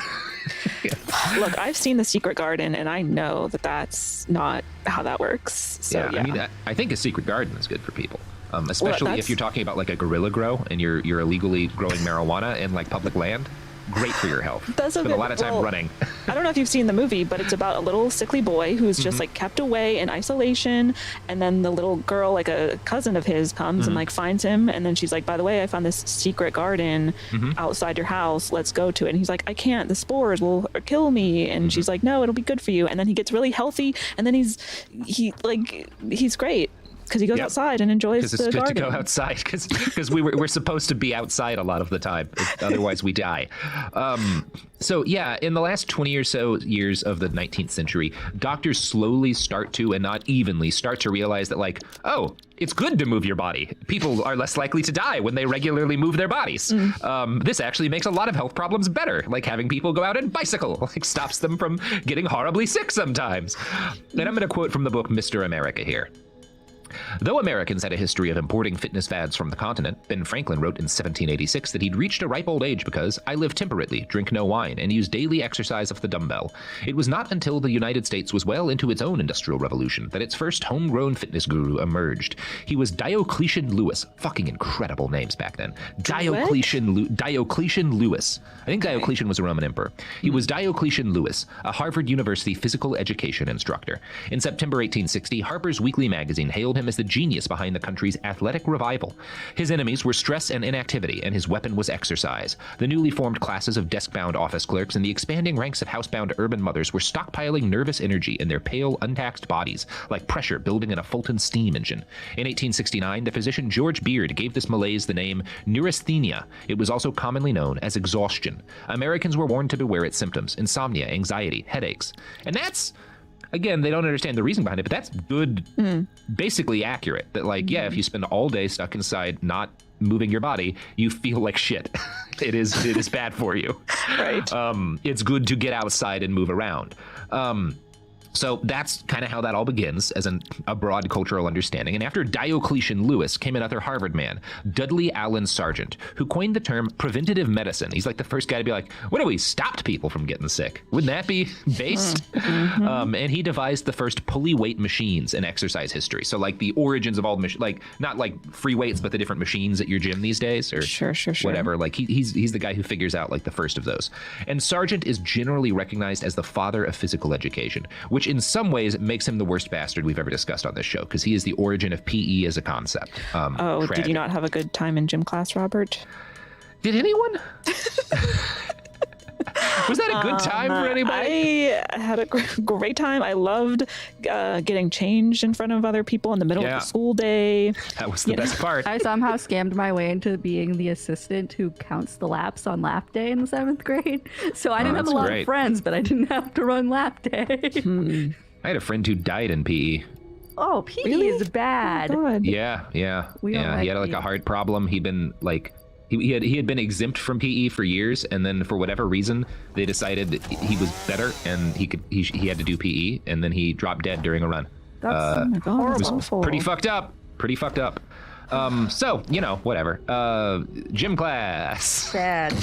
Look, I've seen The Secret Garden, and I know that that's not how that works. So, yeah. I think a secret garden is good for people. Especially if you're talking about like a guerrilla grow and you're illegally growing marijuana in like public land. Great for your health. Spend a lot of time running. I don't know if you've seen the movie, but it's about a little sickly boy who's just like kept away in isolation, and then the little girl, like a cousin of his, comes and like finds him, and then she's like, by the way, I found this secret garden outside your house, let's go to it. And he's like, I can't, the spores will kill me. And she's like, no, it'll be good for you. And then he gets really healthy, and then he's great. Because he goes outside and enjoys the garden. It's good to go outside because we're supposed to be outside a lot of the time. Otherwise, we die. So yeah, in the last 20 or so years of the 19th century, doctors slowly start to, and not evenly, start to realize that like, oh, it's good to move your body. People are less likely to die when they regularly move their bodies. This actually makes a lot of health problems better, like having people go out and bicycle, like stops them from getting horribly sick sometimes. And I'm going to quote from the book Mr. America here. Though Americans had a history of importing fitness fads from the continent, Ben Franklin wrote in 1786 that he'd reached a ripe old age because I live temperately, drink no wine, and use daily exercise of the dumbbell. It was not until the United States was well into its own industrial revolution that its first homegrown fitness guru emerged. He was Diocletian Lewis. Fucking incredible names back then. Diocletian Lewis. I think Diocletian was a Roman emperor. He was Diocletian Lewis, a Harvard University physical education instructor. In September 1860, Harper's Weekly magazine hailed him as the genius behind the country's athletic revival. His enemies were stress and inactivity, and his weapon was exercise. The newly formed classes of desk-bound office clerks and the expanding ranks of housebound urban mothers were stockpiling nervous energy in their pale, untaxed bodies, like pressure building in a Fulton steam engine. In 1869, the physician George Beard gave this malaise the name neurasthenia. It was also commonly known as exhaustion. Americans were warned to beware its symptoms: insomnia, anxiety, headaches. And that's, again, they don't understand the reason behind it, but that's good, basically accurate. That like, yeah, if you spend all day stuck inside not moving your body, you feel like shit. It is bad for you. Right. It's good to get outside and move around. So that's kind of how that all begins, as a broad cultural understanding. And after Diocletian Lewis came another Harvard man, Dudley Allen Sargent, who coined the term preventative medicine. He's like the first guy to be like, what if we stopped people from getting sick? Wouldn't that be based? And he devised the first pulley weight machines in exercise history. So like the origins of all the like not like free weights, but the different machines at your gym these days, or sure. whatever. Like he's the guy who figures out like the first of those. And Sargent is generally recognized as the father of physical education, which in some ways makes him the worst bastard we've ever discussed on this show, because he is the origin of PE as a concept. Did you not have a good time in gym class, Robert? Did anyone? Was that a good time for anybody? I had a great time. I loved getting changed in front of other people in the middle of the school day. That was the best part. I somehow scammed my way into being the assistant who counts the laps on lap day in the 7th grade. So I didn't have a lot of friends, but I didn't have to run lap day. I had a friend who died in PE. Oh, PE is bad. Yeah. He had like a heart problem. He'd been like, he had been exempt from PE for years, and then for whatever reason they decided that he was better and he had to do PE, and then he dropped dead during a run. That's horrible. It was pretty fucked up. So, whatever. Gym class. Sad.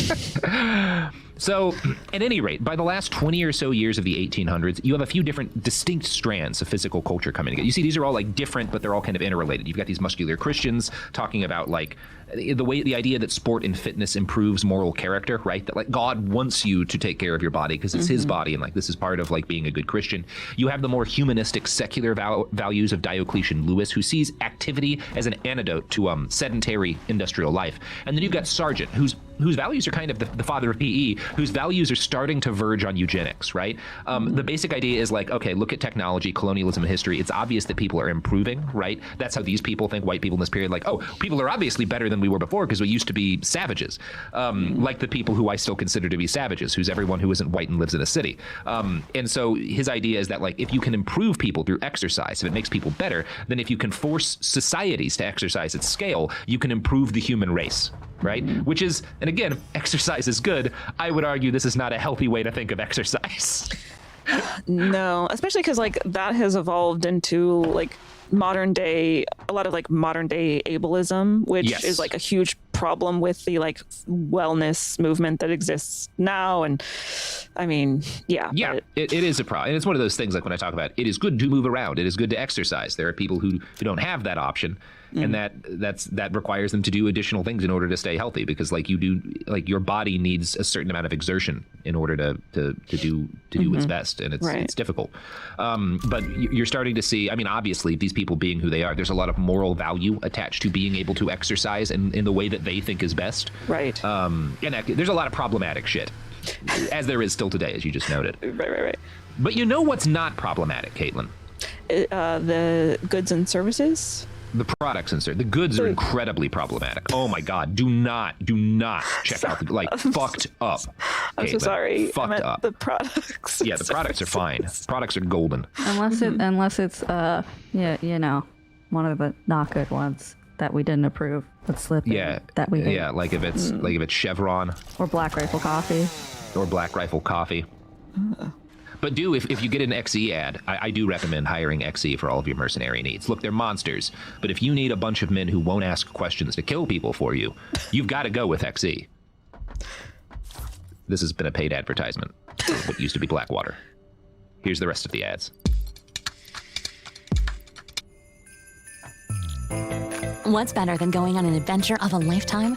So, at any rate, by the last 20 or so years of the 1800s, you have a few different distinct strands of physical culture coming together. You see, these are all like different, but they're all kind of interrelated. You've got these muscular Christians talking about like the idea that sport and fitness improves moral character, right? That like God wants you to take care of your body because it's his body, and like this is part of like being a good Christian. You have the more humanistic, secular values of Diocletian Lewis, who sees activity as an antidote to sedentary industrial life. And then you've got Sargent, who's whose values are kind of the father of PE, whose values are starting to verge on eugenics, right? The basic idea is like, okay, look at technology, colonialism, and history. It's obvious that people are improving, right? That's how these people think, white people in this period, like, oh, people are obviously better than we were before because we used to be savages. Like the people who I still consider to be savages, who's everyone who isn't white and lives in a city. And so his idea is that, like, if you can improve people through exercise, if it makes people better, then if you can force societies to exercise at scale, you can improve the human race, right? Which is, and again, exercise is good. I would argue this is not a healthy way to think of exercise. No, especially because like that has evolved into like a lot of like modern day ableism, which is like a huge problem with the like wellness movement that exists now. And I mean, it is a problem. And it's one of those things, like when I talk about it is good to move around, it is good to exercise. There are people who don't have that option. And that requires them to do additional things in order to stay healthy, because like your body needs a certain amount of exertion in order to do its best, and it's difficult. But you're starting to see, I mean, obviously these people being who they are, there's a lot of moral value attached to being able to exercise in the way that they think is best. Right. And there's a lot of problematic shit, as there is still today, as you just noted. Right. But you know what's not problematic, Caitlin? The goods and services. The products insert. The goods are incredibly problematic. Oh my God! Do not check out the fucked up. I'm so sorry. Fucked up. The products. Yeah, the products are fine. Products are golden. Unless it's you know, one of the not good ones that we didn't approve. But Slippy. Yeah. That we hate. Yeah, like if it's Chevron. Or Black Rifle Coffee. But if you get an XE ad, I do recommend hiring XE for all of your mercenary needs. Look, they're monsters, but if you need a bunch of men who won't ask questions to kill people for you, you've got to go with XE. This has been a paid advertisement for what used to be Blackwater. Here's the rest of the ads. What's better than going on an adventure of a lifetime?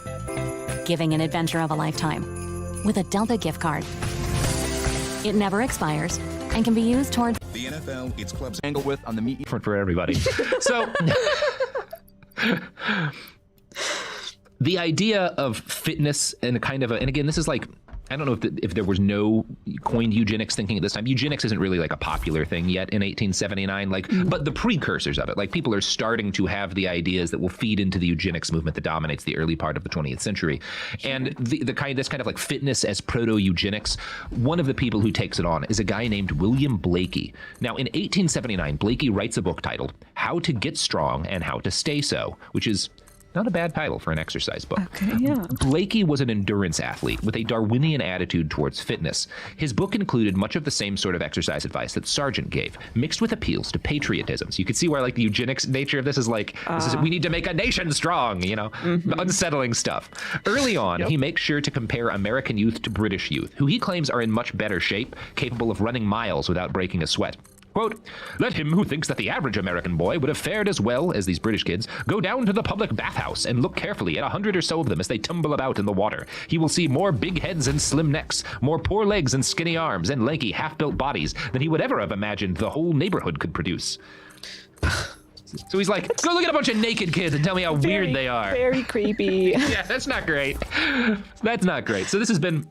Giving an adventure of a lifetime with a Delta gift card. It never expires and can be used towards the NFL, its clubs angle with on the meat for everybody. So the idea of fitness and and again, this is like, I don't know if there was no coined eugenics thinking at this time. Eugenics isn't really like a popular thing yet in 1879, but the precursors of it, like people are starting to have the ideas that will feed into the eugenics movement that dominates the early part of the 20th century. And this kind of like fitness as proto-eugenics, one of the people who takes it on is a guy named William Blakey. Now in 1879, Blakey writes a book titled How to Get Strong and How to Stay So, which is not a bad title for an exercise book. Okay, yeah. Blakey was an endurance athlete with a Darwinian attitude towards fitness. His book included much of the same sort of exercise advice that Sargent gave, mixed with appeals to patriotism. So you can see where like the eugenics nature of this is like, we need to make a nation strong, you know, unsettling stuff. Early on, he makes sure to compare American youth to British youth, who he claims are in much better shape, capable of running miles without breaking a sweat. Quote, let him who thinks that the average American boy would have fared as well as these British kids go down to the public bathhouse and look carefully at 100 or so of them as they tumble about in the water. He will see more big heads and slim necks, more poor legs and skinny arms and lanky half-built bodies than he would ever have imagined the whole neighborhood could produce. So he's like, go look at a bunch of naked kids and tell me how weird they are. Very creepy. Yeah, that's not great. That's not great. So this has been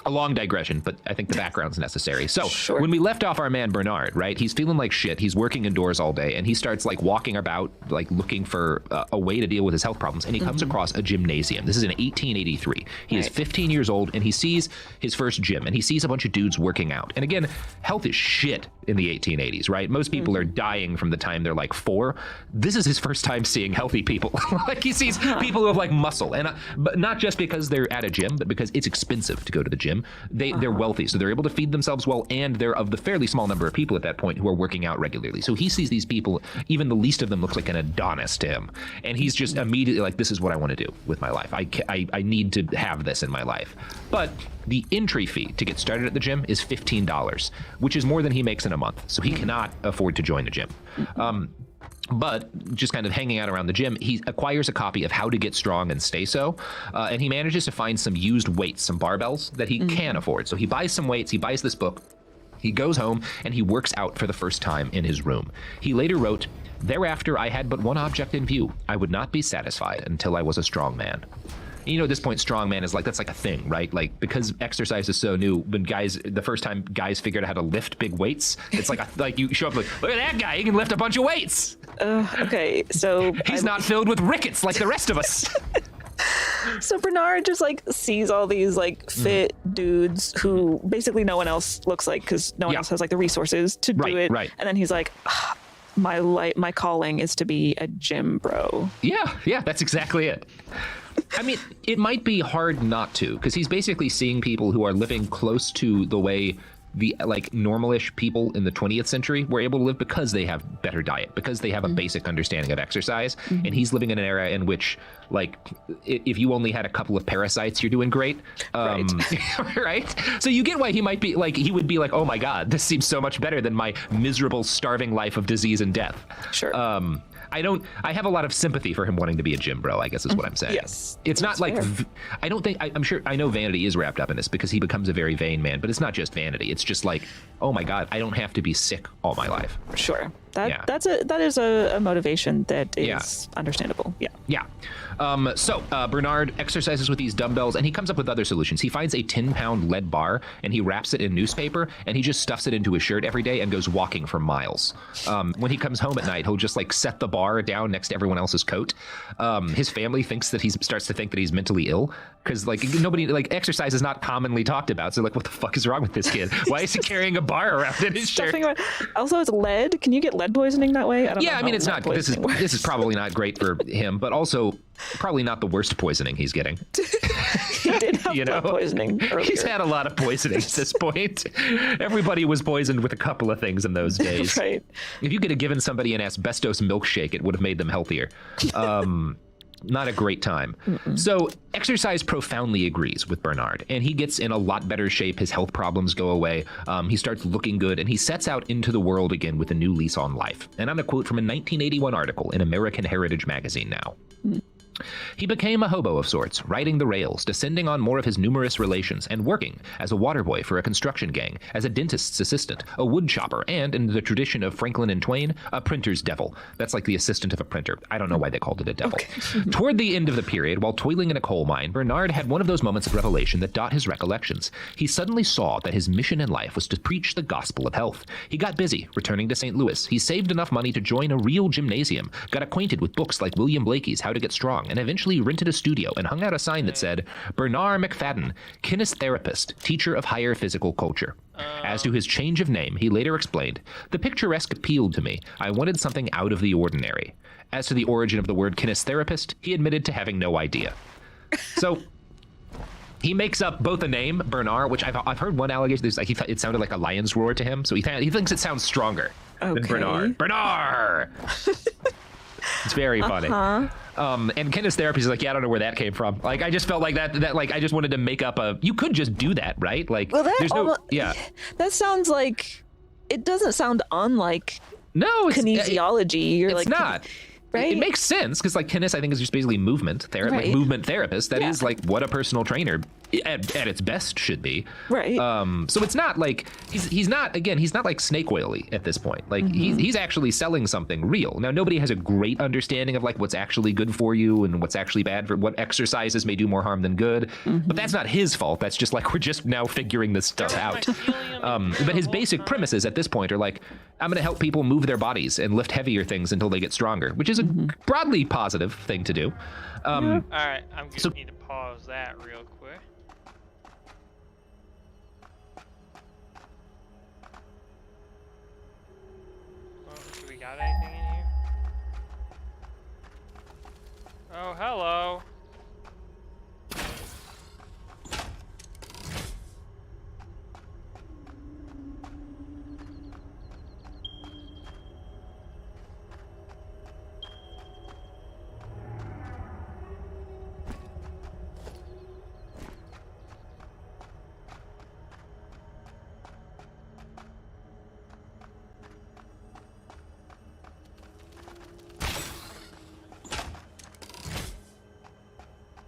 a long digression, but I think the background's necessary. So when we left off our man Bernard, right, he's feeling like shit. He's working indoors all day, and he starts like walking about, like looking for a way to deal with his health problems. And he comes across a gymnasium. This is in 1883. He is 15 years old, and he sees his first gym, and he sees a bunch of dudes working out. And again, health is shit in the 1880s, right? Most people are dying from the time they're like 4. This is his first time seeing healthy people. Like he sees people who have like muscle, and but not just because they're at a gym, but because it's expensive to go to the gym. They're wealthy, so they're able to feed themselves well, and they're of the fairly small number of people at that point who are working out regularly. So he sees these people, even the least of them looks like an Adonis to him, and he's just immediately like, this is what I want to do with my life. I need to have this in my life. But the entry fee to get started at the gym is $15, which is more than he makes in a month, so he cannot afford to join the gym. But just kind of hanging out around the gym, he acquires a copy of How to Get Strong and Stay So, and he manages to find some used weights, some barbells that he can afford. So he buys some weights, he buys this book, he goes home, and he works out for the first time in his room. He later wrote, "Thereafter I had but one object in view. I would not be satisfied until I was a strong man." You know, at this point, strongman is like, that's like a thing, right? Like, because exercise is so new, when the first time guys figured out how to lift big weights, it's like you show up like, look at that guy, he can lift a bunch of weights. Okay, so he's not filled with rickets like the rest of us. So Bernard just like sees all these like fit dudes who basically no one else looks like, because no one else has like the resources to do it. Right. And then he's like, my calling is to be a gym bro. Yeah, that's exactly it. I mean, it might be hard not to, because he's basically seeing people who are living close to the way the like normalish people in the 20th century were able to live, because they have better diet, because they have a basic understanding of exercise. And he's living in an era in which, like, if you only had a couple of parasites, you're doing great. Right? So you get why he might be like, he would be like, oh my God, this seems so much better than my miserable, starving life of disease and death. Sure. I have a lot of sympathy for him wanting to be a gym bro, I guess is what I'm saying. Yes. It's not like, I know vanity is wrapped up in this, because he becomes a very vain man, but it's not just vanity. It's just like, oh my God, I don't have to be sick all my life. Sure. That is a motivation that is understandable. Yeah. So Bernard exercises with these dumbbells, and he comes up with other solutions. He finds a 10-pound lead bar, and he wraps it in newspaper, and he just stuffs it into his shirt every day and goes walking for miles. When he comes home at night, he'll just like set the bar down next to everyone else's coat. His family starts to think that he's mentally ill, because like nobody, like, exercise is not commonly talked about. So like, what the fuck is wrong with this kid? Why is he carrying a bar around in his shirt? Also, it's lead. Can you get lead poisoning that way? I don't know. I mean, it's not. This is probably not great for him, but also probably not the worst poisoning he's getting. He did have blood poisoning earlier. He's had a lot of poisoning at this point. Everybody was poisoned with a couple of things in those days. Right. If you could have given somebody an asbestos milkshake, it would have made them healthier. Not a great time. So exercise profoundly agrees with Bernard, and he gets in a lot better shape. His health problems go away. He starts looking good, and he sets out into the world again with a new lease on life. And I'm going to quote from a 1981 article in American Heritage magazine now. He became a hobo of sorts, riding the rails, descending on more of his numerous relations, and working as a water boy for a construction gang, as a dentist's assistant, a wood chopper, and, in the tradition of Franklin and Twain, a printer's devil. That's like the assistant of a printer. I don't know why they called it a devil. Okay. Toward the end of the period, while toiling in a coal mine, Bernard had one of those moments of revelation that dot his recollections. He suddenly saw that his mission in life was to preach the gospel of health. He got busy, returning to St. Louis. He saved enough money to join a real gymnasium, got acquainted with books like William Blakey's How to Get Strong, and eventually rented a studio and hung out a sign that said, Bernard McFadden, kinestherapist, teacher of higher physical culture. As to his change of name, he later explained, the picturesque appealed to me. I wanted something out of the ordinary. As to the origin of the word kinestherapist, he admitted to having no idea. So he makes up both a name, Bernard, which I've heard one allegation, it sounded like a lion's roar to him, so he thinks it sounds stronger than Bernard. Bernard! It's very funny. And kinestherapy is like, I don't know where that came from. Like, I just felt like that like, I just wanted to make up you could just do that, right? Like, there's no, That sounds like, it doesn't sound unlike kinesiology. It's not. Right? It makes sense, because like kines, I think, is just basically movement like movement therapist. That is like what a personal trainer at its best should be. Right. So it's not like he's not like snake oily at this point. Like he's actually selling something real. Now nobody has a great understanding of like what's actually good for you and what's actually bad for what exercises may do more harm than good. But that's not his fault. That's just like we're just now figuring this stuff out. But his basic premises at this point are like, I'm going to help people move their bodies and lift heavier things until they get stronger, which is a broadly positive thing to do. All right, I'm going to need to pause that real quick. Do we got anything in here? Oh, hello.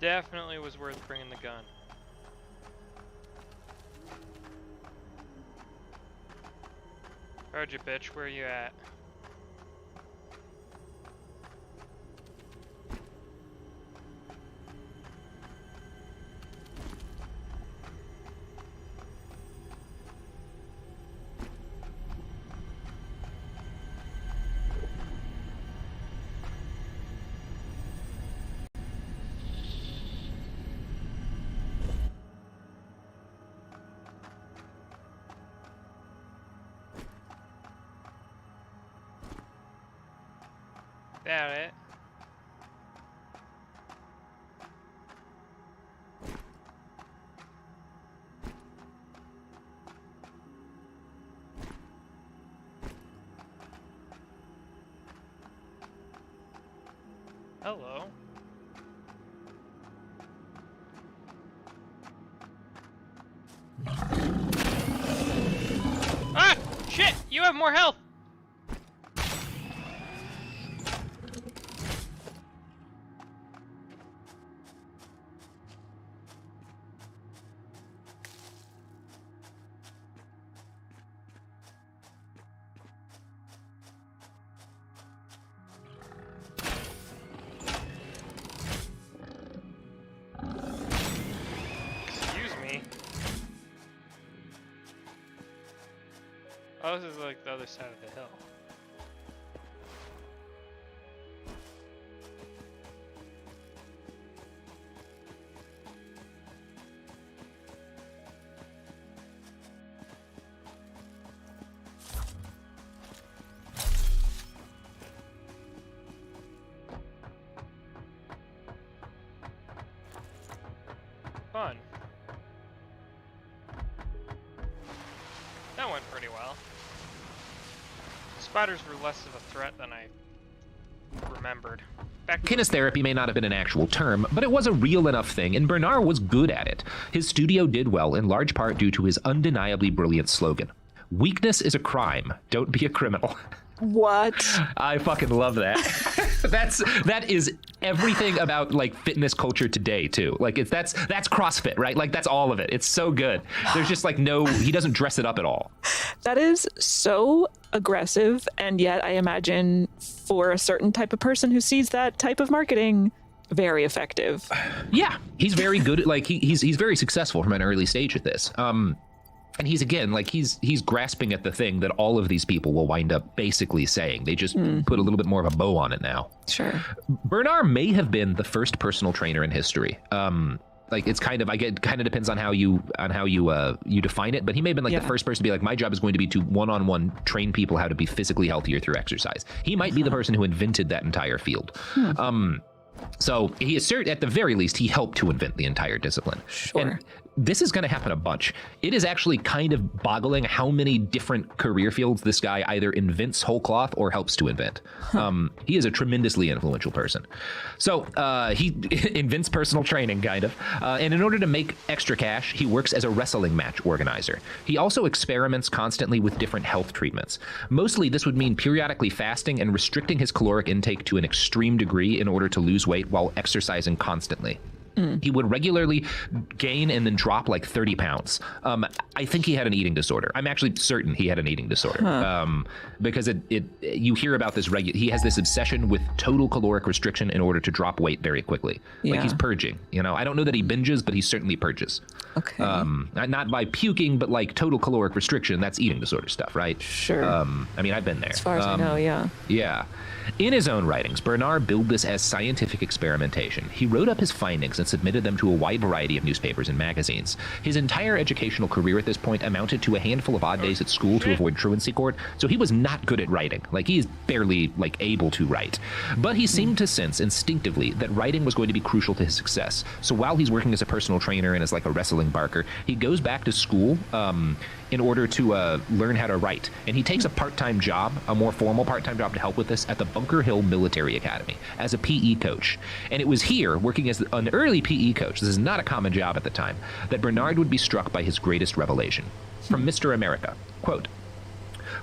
Definitely was worth bringing the gun. Heard you, bitch. Where you at? Doubt it. Hello. Ah! Shit! You have more health! Oh, this is like the other side of the hill. Fun. That went pretty well. Spiders were less of a threat than I remembered. Kinestherapy may not have been an actual term, but it was a real enough thing, and Bernard was good at it. His studio did well, in large part due to his undeniably brilliant slogan. Weakness is a crime. Don't be a criminal. What? I fucking love that. that is everything about like fitness culture today too. Like that's CrossFit, right? Like that's all of it. It's so good. There's just like he doesn't dress it up at all. That is so aggressive, and yet I imagine for a certain type of person who sees that type of marketing, very effective. Yeah, he's very good at like he's very successful from an early stage at this. And he's again like he's grasping at the thing that all of these people will wind up basically saying. They just put a little bit more of a bow on it now. Sure. Bernard may have been the first personal trainer in history. Like it's kind of depends on how you define it, but he may have been like the first person to be like, my job is going to be to one-on-one train people how to be physically healthier through exercise. He might be the person who invented that entire field. So he at the very least, he helped to invent the entire discipline. Sure. And this is going to happen a bunch. It is actually kind of boggling how many different career fields this guy either invents whole cloth or helps to invent. He is a tremendously influential person. So he invents personal training, kind of. And in order to make extra cash, he works as a wrestling match organizer. He also experiments constantly with different health treatments. Mostly this would mean periodically fasting and restricting his caloric intake to an extreme degree in order to lose weight while exercising constantly. He would regularly gain and then drop like 30 pounds. I think he had an eating disorder. I'm actually certain he had an eating disorder because you hear about this he has this obsession with total caloric restriction in order to drop weight very quickly. Yeah. Like he's purging, I don't know that he binges, but he certainly purges. Okay. Not by puking, but like total caloric restriction. That's eating disorder stuff, right? Sure. I mean, I've been there. As far as I know, yeah. Yeah. In his own writings, Bernard billed this as scientific experimentation. He wrote up his findings and submitted them to a wide variety of newspapers and magazines. His entire educational career at this point amounted to a handful of odd days at school to avoid truancy court, so he was not good at writing. Like, he is barely, able to write. But he seemed to sense instinctively that writing was going to be crucial to his success. So while he's working as a personal trainer and as, a wrestling barker, he goes back to school, in order to learn how to write. And he takes a part-time job, a more formal part-time job to help with this at the Bunker Hill Military Academy as a PE coach. And it was here, working as an early PE coach, this is not a common job at the time, that Bernard would be struck by his greatest revelation. From Mr. America, quote,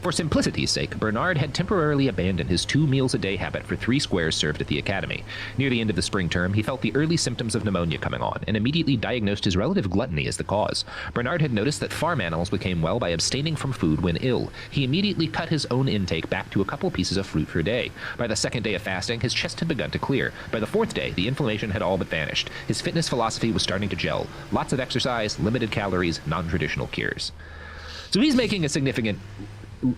"For simplicity's sake, Bernard had temporarily abandoned his 2 meals a day habit for 3 squares served at the academy. Near the end of the spring term, he felt the early symptoms of pneumonia coming on and immediately diagnosed his relative gluttony as the cause. Bernard had noticed that farm animals became well by abstaining from food when ill. He immediately cut his own intake back to a couple pieces of fruit per day. By the 2nd day of fasting, his chest had begun to clear. By the 4th day, the inflammation had all but vanished. His fitness philosophy was starting to gel. Lots of exercise, limited calories, non-traditional cures." So he's making a significant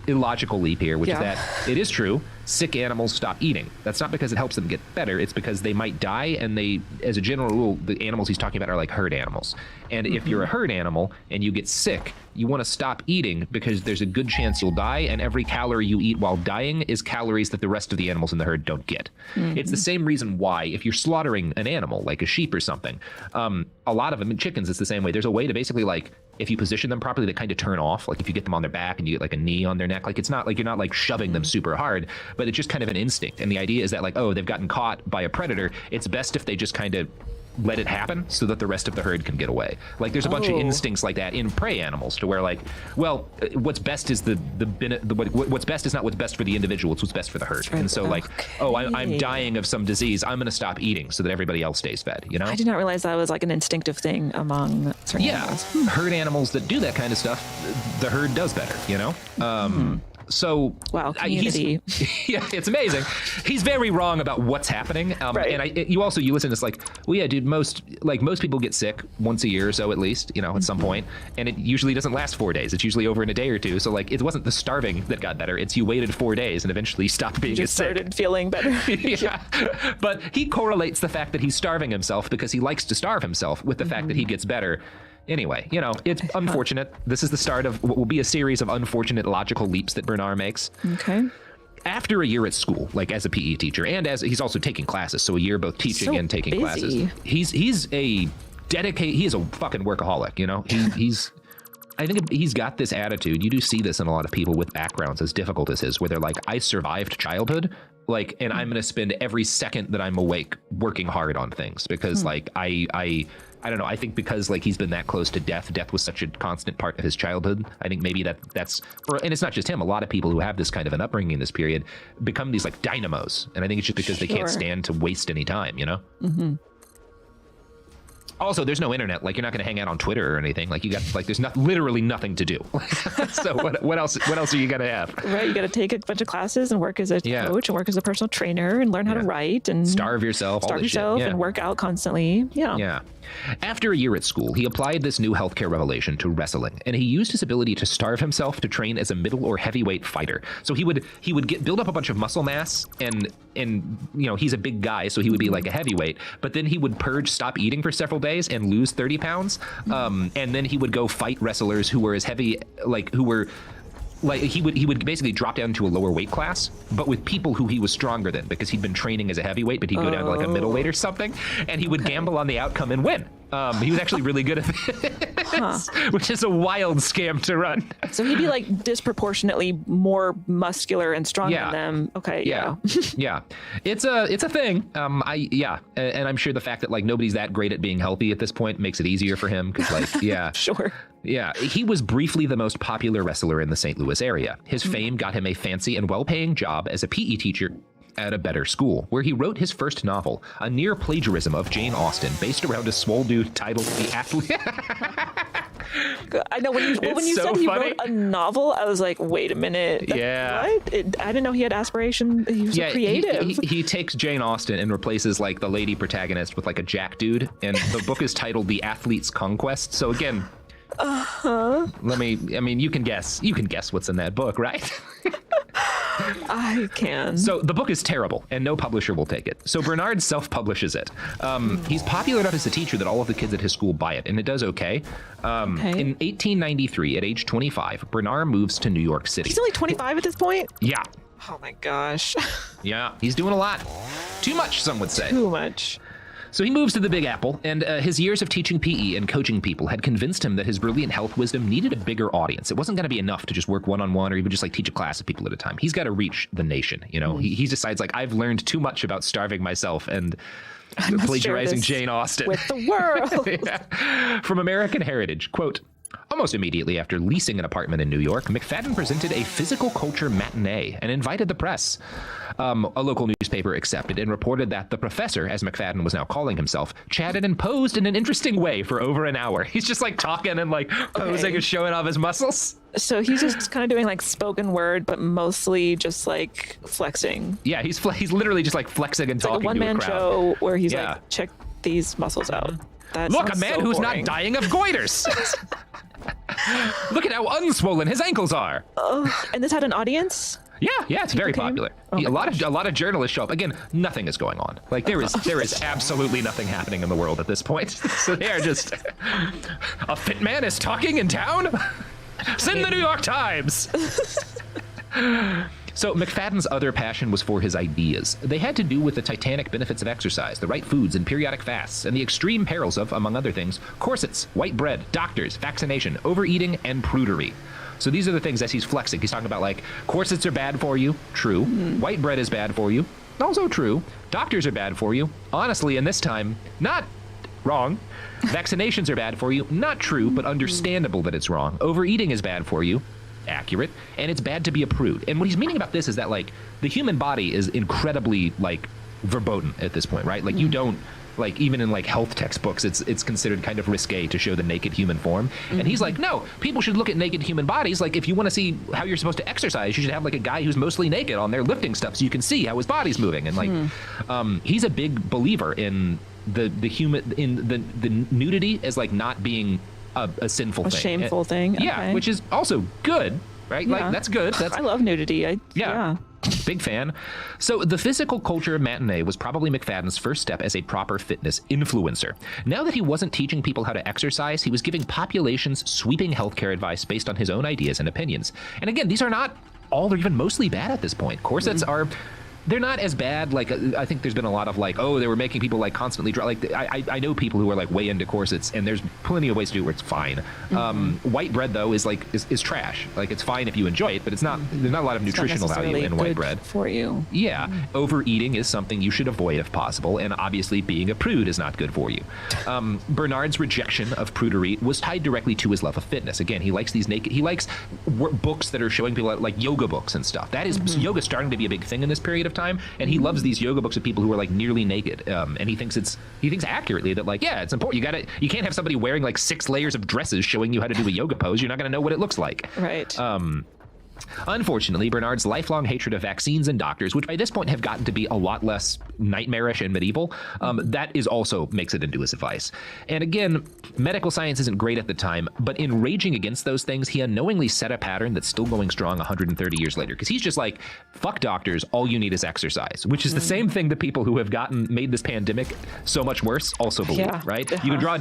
illogical leap here, which is that it is true. sick animals stop eating. That's not because it helps them get better. It's because they might die, and they, as a general rule, the animals he's talking about are like herd animals. And if you're a herd animal and you get sick, you want to stop eating because there's a good chance you'll die, and every calorie you eat while dying is calories that the rest of the animals in the herd don't get. It's the same reason why, if you're slaughtering an animal, like a sheep or something, a lot of them, in chickens, it's the same way. There's a way to basically, like, if you position them properly, they kind of turn off. Like if you get them on their back and you get like a knee on their neck, like it's not like you're not like shoving them super hard, but it's just kind of an instinct. And the idea is that like, oh, they've gotten caught by a predator. It's best if they just kind of let it happen so that the rest of the herd can get away. Like there's a bunch of instincts like that in prey animals to where like, well, what's best is what's best is not what's best for the individual, it's what's best for the herd. And so like, oh, I'm dying of some disease, I'm going to stop eating so that everybody else stays fed, you know? I did not realize that was like an instinctive thing among certain animals. Herd animals that do that kind of stuff, the herd does better, you know? So wow, community. Yeah, it's amazing. He's very wrong about what's happening. And you listen to this like, well, yeah, dude, most people get sick once a year or so at least, you know, at some point, and it usually doesn't last 4 days. It's usually over in a day or two. So like, it wasn't the starving that got better. It's you waited 4 days and eventually stopped being just sick. Started feeling better. Yeah, but he correlates the fact that he's starving himself because he likes to starve himself with the fact that he gets better. Anyway, you know, it's unfortunate. This is the start of what will be a series of unfortunate logical leaps that Bernard makes. Okay. After a year at school, like as a PE teacher, and as he's also taking classes, so a year both teaching and taking classes. He's a fucking workaholic, you know? I think he's got this attitude. You do see this in a lot of people with backgrounds as difficult as his, where they're like, I survived childhood, like, and I'm going to spend every second that I'm awake working hard on things because like I don't know. I think because like he's been that close to death. Death was such a constant part of his childhood. I think maybe that's, and it's not just him. A lot of people who have this kind of an upbringing in this period become these like dynamos. And I think it's just because they can't stand to waste any time, you know? Also, there's no internet. Like you're not going to hang out on Twitter or anything. Like you got like there's literally nothing to do. So what else are you gonna have? Right, you got to take a bunch of classes and work as a coach and work as a personal trainer and learn how to write and starve yourself and work out constantly. Yeah. After a year at school, he applied this new healthcare revelation to wrestling, and he used his ability to starve himself to train as a middle or heavyweight fighter. So he would build up a bunch of muscle mass, and you know he's a big guy, so he would be like a heavyweight. But then he would stop eating for several days and lose 30 pounds, and then he would go fight wrestlers who were as heavy, he would basically drop down to a lower weight class, but with people who he was stronger than because he'd been training as a heavyweight, but he'd go down to like a middleweight or something, and he would gamble on the outcome and win. He was actually really good at this, which is a wild scam to run. So he'd be like disproportionately more muscular and stronger than them. Okay. Yeah. It's a thing. And I'm sure the fact that like nobody's that great at being healthy at this point makes it easier for him because like sure. Yeah, he was briefly the most popular wrestler in the St. Louis area. His fame got him a fancy and well-paying job as a PE teacher at a better school, where he wrote his first novel, a near plagiarism of Jane Austen, based around a swole dude titled The Athlete. I know when you said he wrote a novel, I was like, wait a minute. What? I didn't know he had aspiration. He was creative. He takes Jane Austen and replaces like the lady protagonist with like a jack dude, and the book is titled The Athlete's Conquest. So again, you can guess what's in that book, right? I can. So the book is terrible and no publisher will take it. So Bernard self-publishes it. He's popular enough as a teacher that all of the kids at his school buy it, and it does okay. In 1893, at age 25, Bernard moves to New York City. He's only 25 at this point? Yeah. Oh my gosh. Yeah, he's doing a lot. Too much, some would say. Too much. So he moves to the Big Apple, and his years of teaching PE and coaching people had convinced him that his brilliant health wisdom needed a bigger audience. It wasn't going to be enough to just work one-on-one or even just like teach a class of people at a time. He's got to reach the nation, you know? He decides like, I've learned too much about starving myself and plagiarizing Jane Austen. With the world. From American Heritage, quote, almost immediately after leasing an apartment in New York, McFadden presented a physical culture matinee and invited the press. A local newspaper accepted and reported that the professor, as McFadden was now calling himself, chatted and posed in an interesting way for over an hour. He's just like talking and like posing and showing off his muscles. So he's just kind of doing like spoken word, but mostly just like flexing. Yeah, he's literally just like flexing and talking like a one-man show where he's like, check these muscles out. Look, a man who's not dying of goiters. Look at how unswollen his ankles are. And this had an audience? Yeah, it's very came? popular. Oh my a lot of journalists show up. Again, nothing is going on. Like there is absolutely nothing happening in the world at this point. So they are just a fit man is talking in town. Send the New York Times. So McFadden's other passion was for his ideas. They had to do with the titanic benefits of exercise, the right foods and periodic fasts, and the extreme perils of, among other things, corsets, white bread, doctors, vaccination, overeating, and prudery. So these are the things as he's flexing. He's talking about like corsets are bad for you. True. White bread is bad for you. Also true. Doctors are bad for you. Honestly, in this time, not wrong. Vaccinations are bad for you. Not true, but understandable that it's wrong. Overeating is bad for you. Accurate. And it's bad to be a prude. And what he's meaning about this is that like the human body is incredibly like verboten at this point, right? Like you don't like even in like health textbooks it's considered kind of risque to show the naked human form. And he's like, no, people should look at naked human bodies. Like if you want to see how you're supposed to exercise, you should have like a guy who's mostly naked on there lifting stuff so you can see how his body's moving. And like he's a big believer in the human in the nudity as like not being a sinful thing. A shameful thing. Yeah, Okay. which is also good, right? Yeah. Like that's good. I love nudity. Yeah. Big fan. So the physical culture matinee was probably McFadden's first step as a proper fitness influencer. Now that he wasn't teaching people how to exercise, he was giving populations sweeping healthcare advice based on his own ideas and opinions. And again, these are not all or even mostly bad at this point. Corsets are... They're not as bad. Like I think there's been a lot of like, oh, they were making people like constantly dry. Like I know people who are like way into corsets, and there's plenty of ways to do it where it's fine. White bread though is like is trash. Like it's fine if you enjoy it, but it's not. There's not a lot of nutritional value in white bread for you. Yeah, overeating is something you should avoid if possible, and obviously being a prude is not good for you. Bernard's rejection of prudery was tied directly to his love of fitness. Again, he likes these naked. He likes books that are showing people like yoga books and stuff. That is yoga starting to be a big thing in this period of time, and he loves these yoga books of people who are like nearly naked, and he thinks accurately that like, yeah, it's important. You can't have somebody wearing like 6 layers of dresses showing you how to do a yoga pose. You're not going to know what it looks like. Right. Unfortunately, Bernard's lifelong hatred of vaccines and doctors, which by this point have gotten to be a lot less nightmarish and medieval, that is also makes it into his advice. And again, medical science isn't great at the time, but in raging against those things, he unknowingly set a pattern that's still going strong 130 years later. Because he's just like, fuck doctors, all you need is exercise, which is the same thing that people who have made this pandemic so much worse also believe, right? You can draw a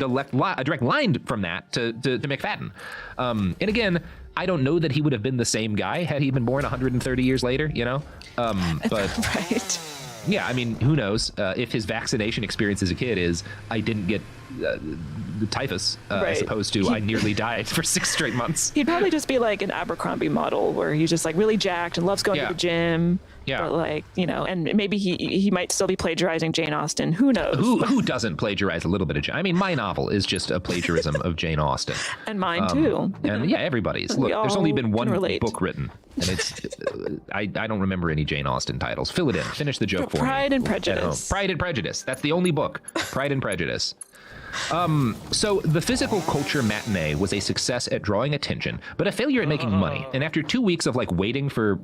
direct line from that to McFadden. And again, I don't know that he would have been the same guy had he been born 130 years later, you know? But right. Yeah, I mean, who knows if his vaccination experience as a kid is I didn't get the typhus as opposed to I nearly died for 6 straight months. He'd probably just be like an Abercrombie model where he's just like really jacked and loves going to the gym. Yeah. But like, you know, and maybe he might still be plagiarizing Jane Austen. Who knows? Who doesn't plagiarize a little bit of Jane? I mean, my novel is just a plagiarism of Jane Austen. And mine too. And yeah, everybody's. Look, there's only been one book written, and it's I don't remember any Jane Austen titles. Fill it in. Finish the joke for me. Pride and Prejudice. Pride and Prejudice. That's the only book. Pride and Prejudice. So the physical culture matinee was a success at drawing attention, but a failure at making money. And after 2 weeks of like waiting for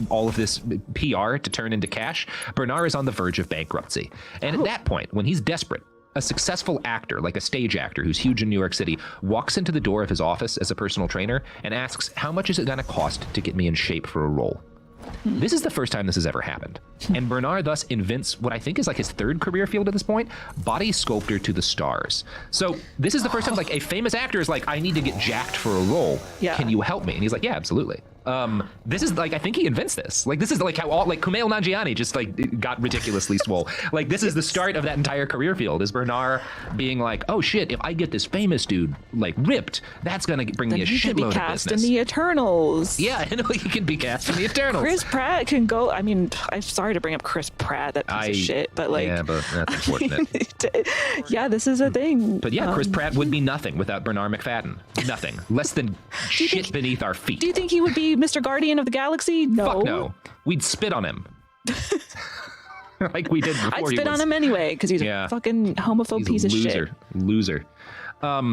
all of this PR to turn into cash, Bernard is on the verge of bankruptcy. And at that point, when he's desperate, a successful actor, like a stage actor who's huge in New York City, walks into the door of his office as a personal trainer and asks, how much is it going to cost to get me in shape for a role? This is the first time this has ever happened. And Bernard thus invents what I think is like his 3rd career field at this point, body sculptor to the stars. So this is the first time like a famous actor is like, I need to get jacked for a role. Yeah. Can you help me? And he's like, yeah, absolutely. This is like, I think he invents this. Like, this is like how all like Kumail Nanjiani just like got ridiculously swole. Like, this is the start of that entire career field is Bernard being like, oh shit, if I get this famous dude like ripped, that's going to bring me a shitload of business. He can be cast in the Eternals. Yeah, I know he can be cast in the Eternals. Chris Pratt can go. I mean, I'm sorry to bring up Chris Pratt, that piece of shit, but like, yeah, but that's unfortunate. Yeah, this is a thing. But yeah, Chris Pratt would be nothing without Bernard McFadden. Nothing. Less than shit beneath our feet. Do you think he would be Mr. Guardian of the Galaxy? No. Fuck no. We'd spit on him. Like we did before. I'd spit on him anyway because he's a fucking homophobe piece of shit. Loser.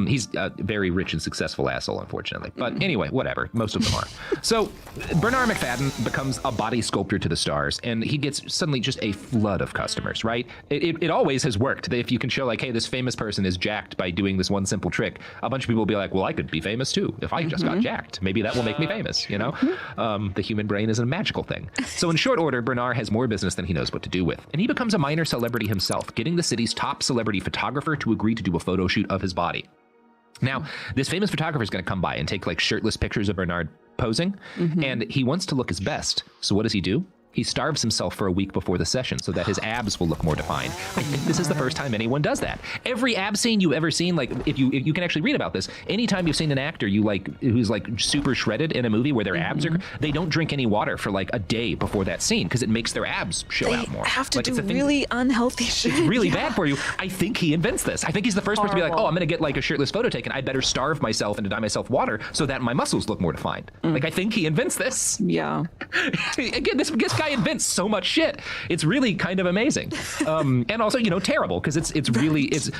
He's a very rich and successful asshole, unfortunately. But anyway, whatever. Most of them are. So Bernard McFadden becomes a body sculptor to the stars, and he gets suddenly just a flood of customers, right? It always has worked. If you can show like, hey, this famous person is jacked by doing this one simple trick, a bunch of people will be like, well, I could be famous too if I just got jacked. Maybe that will make me famous, you know? The human brain is a magical thing. So in short order, Bernard has more business than he knows what to do with. And he becomes a minor celebrity himself, getting the city's top celebrity photographer to agree to do a photo shoot of his body. Now, this famous photographer is going to come by and take like shirtless pictures of Bernard posing, and he wants to look his best. So what does he do? He starves himself for a week before the session so that his abs will look more defined. I think this is the first time anyone does that. Every ab scene you've ever seen, like if you can actually read about this, anytime you've seen an actor who's like super shredded in a movie where their abs are, they don't drink any water for like a day before that scene because it makes their abs show out more. They have to like, do really unhealthy shit. It's really bad for you. I think he invents this. I think he's the first person to be like, oh, I'm going to get like a shirtless photo taken. I better starve myself and deny myself water so that my muscles look more defined. Like, I think he invents this. Yeah. Again, this guy invents so much shit. It's really kind of amazing. And also, terrible because it's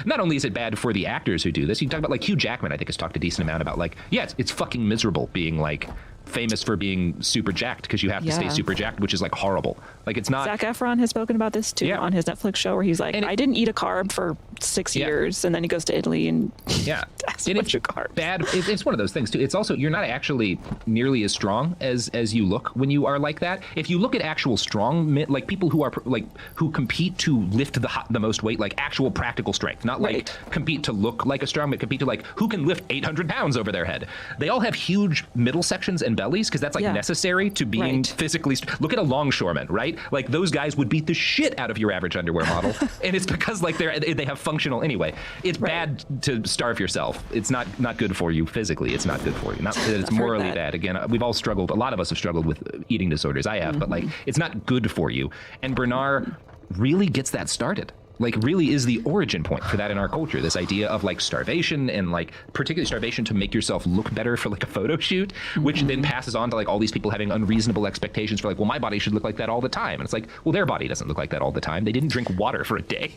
not only is it bad for the actors who do this, you can talk about like Hugh Jackman, I think has talked a decent amount about like, yeah, it's fucking miserable being like famous for being super jacked because you have to stay super jacked, which is like horrible. Like it's not. Zac Efron has spoken about this too on his Netflix show where he's like, I didn't eat a carb for 6 years, and then he goes to Italy and has a bunch of carbs. Bad. It's one of those things too. It's also you're not actually nearly as strong as you look when you are like that. If you look at actual strong like people who are like who compete to lift the most weight, like actual practical strength, not like compete to look like a strong, but compete to like who can lift 800 pounds over their head. They all have huge middle sections and bellies because that's like necessary to being physically. Look at a longshoreman, right? Like those guys would beat the shit out of your average underwear model, and it's because like they have functional anyway. It's bad to starve yourself. It's not good for you physically. It's not good for you. Not that it's morally bad. Again, we've all struggled. A lot of us have struggled with eating disorders. I have, but like it's not good for you. And Bernard really gets that started. Like really is the origin point for that in our culture, this idea of like starvation and like particularly starvation to make yourself look better for like a photo shoot, which then passes on to like all these people having unreasonable expectations for like, well, my body should look like that all the time. And it's like, well, their body doesn't look like that all the time. They didn't drink water for a day.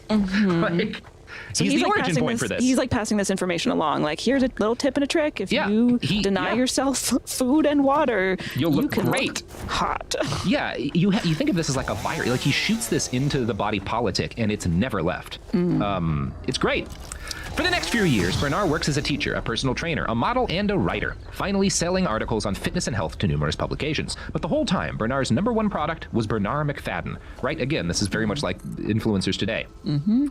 So he's the origin point for this. He's like passing this information along. Like, here's a little tip and a trick. If you deny yourself food and water, you can look hot. Yeah, you think of this as like a virus. Like he shoots this into the body politic, and it's never left. It's great. For the next few years, Bernard works as a teacher, a personal trainer, a model, and a writer, finally selling articles on fitness and health to numerous publications. But the whole time, Bernard's #1 product was Bernard McFadden, right? Again, this is very much like influencers today.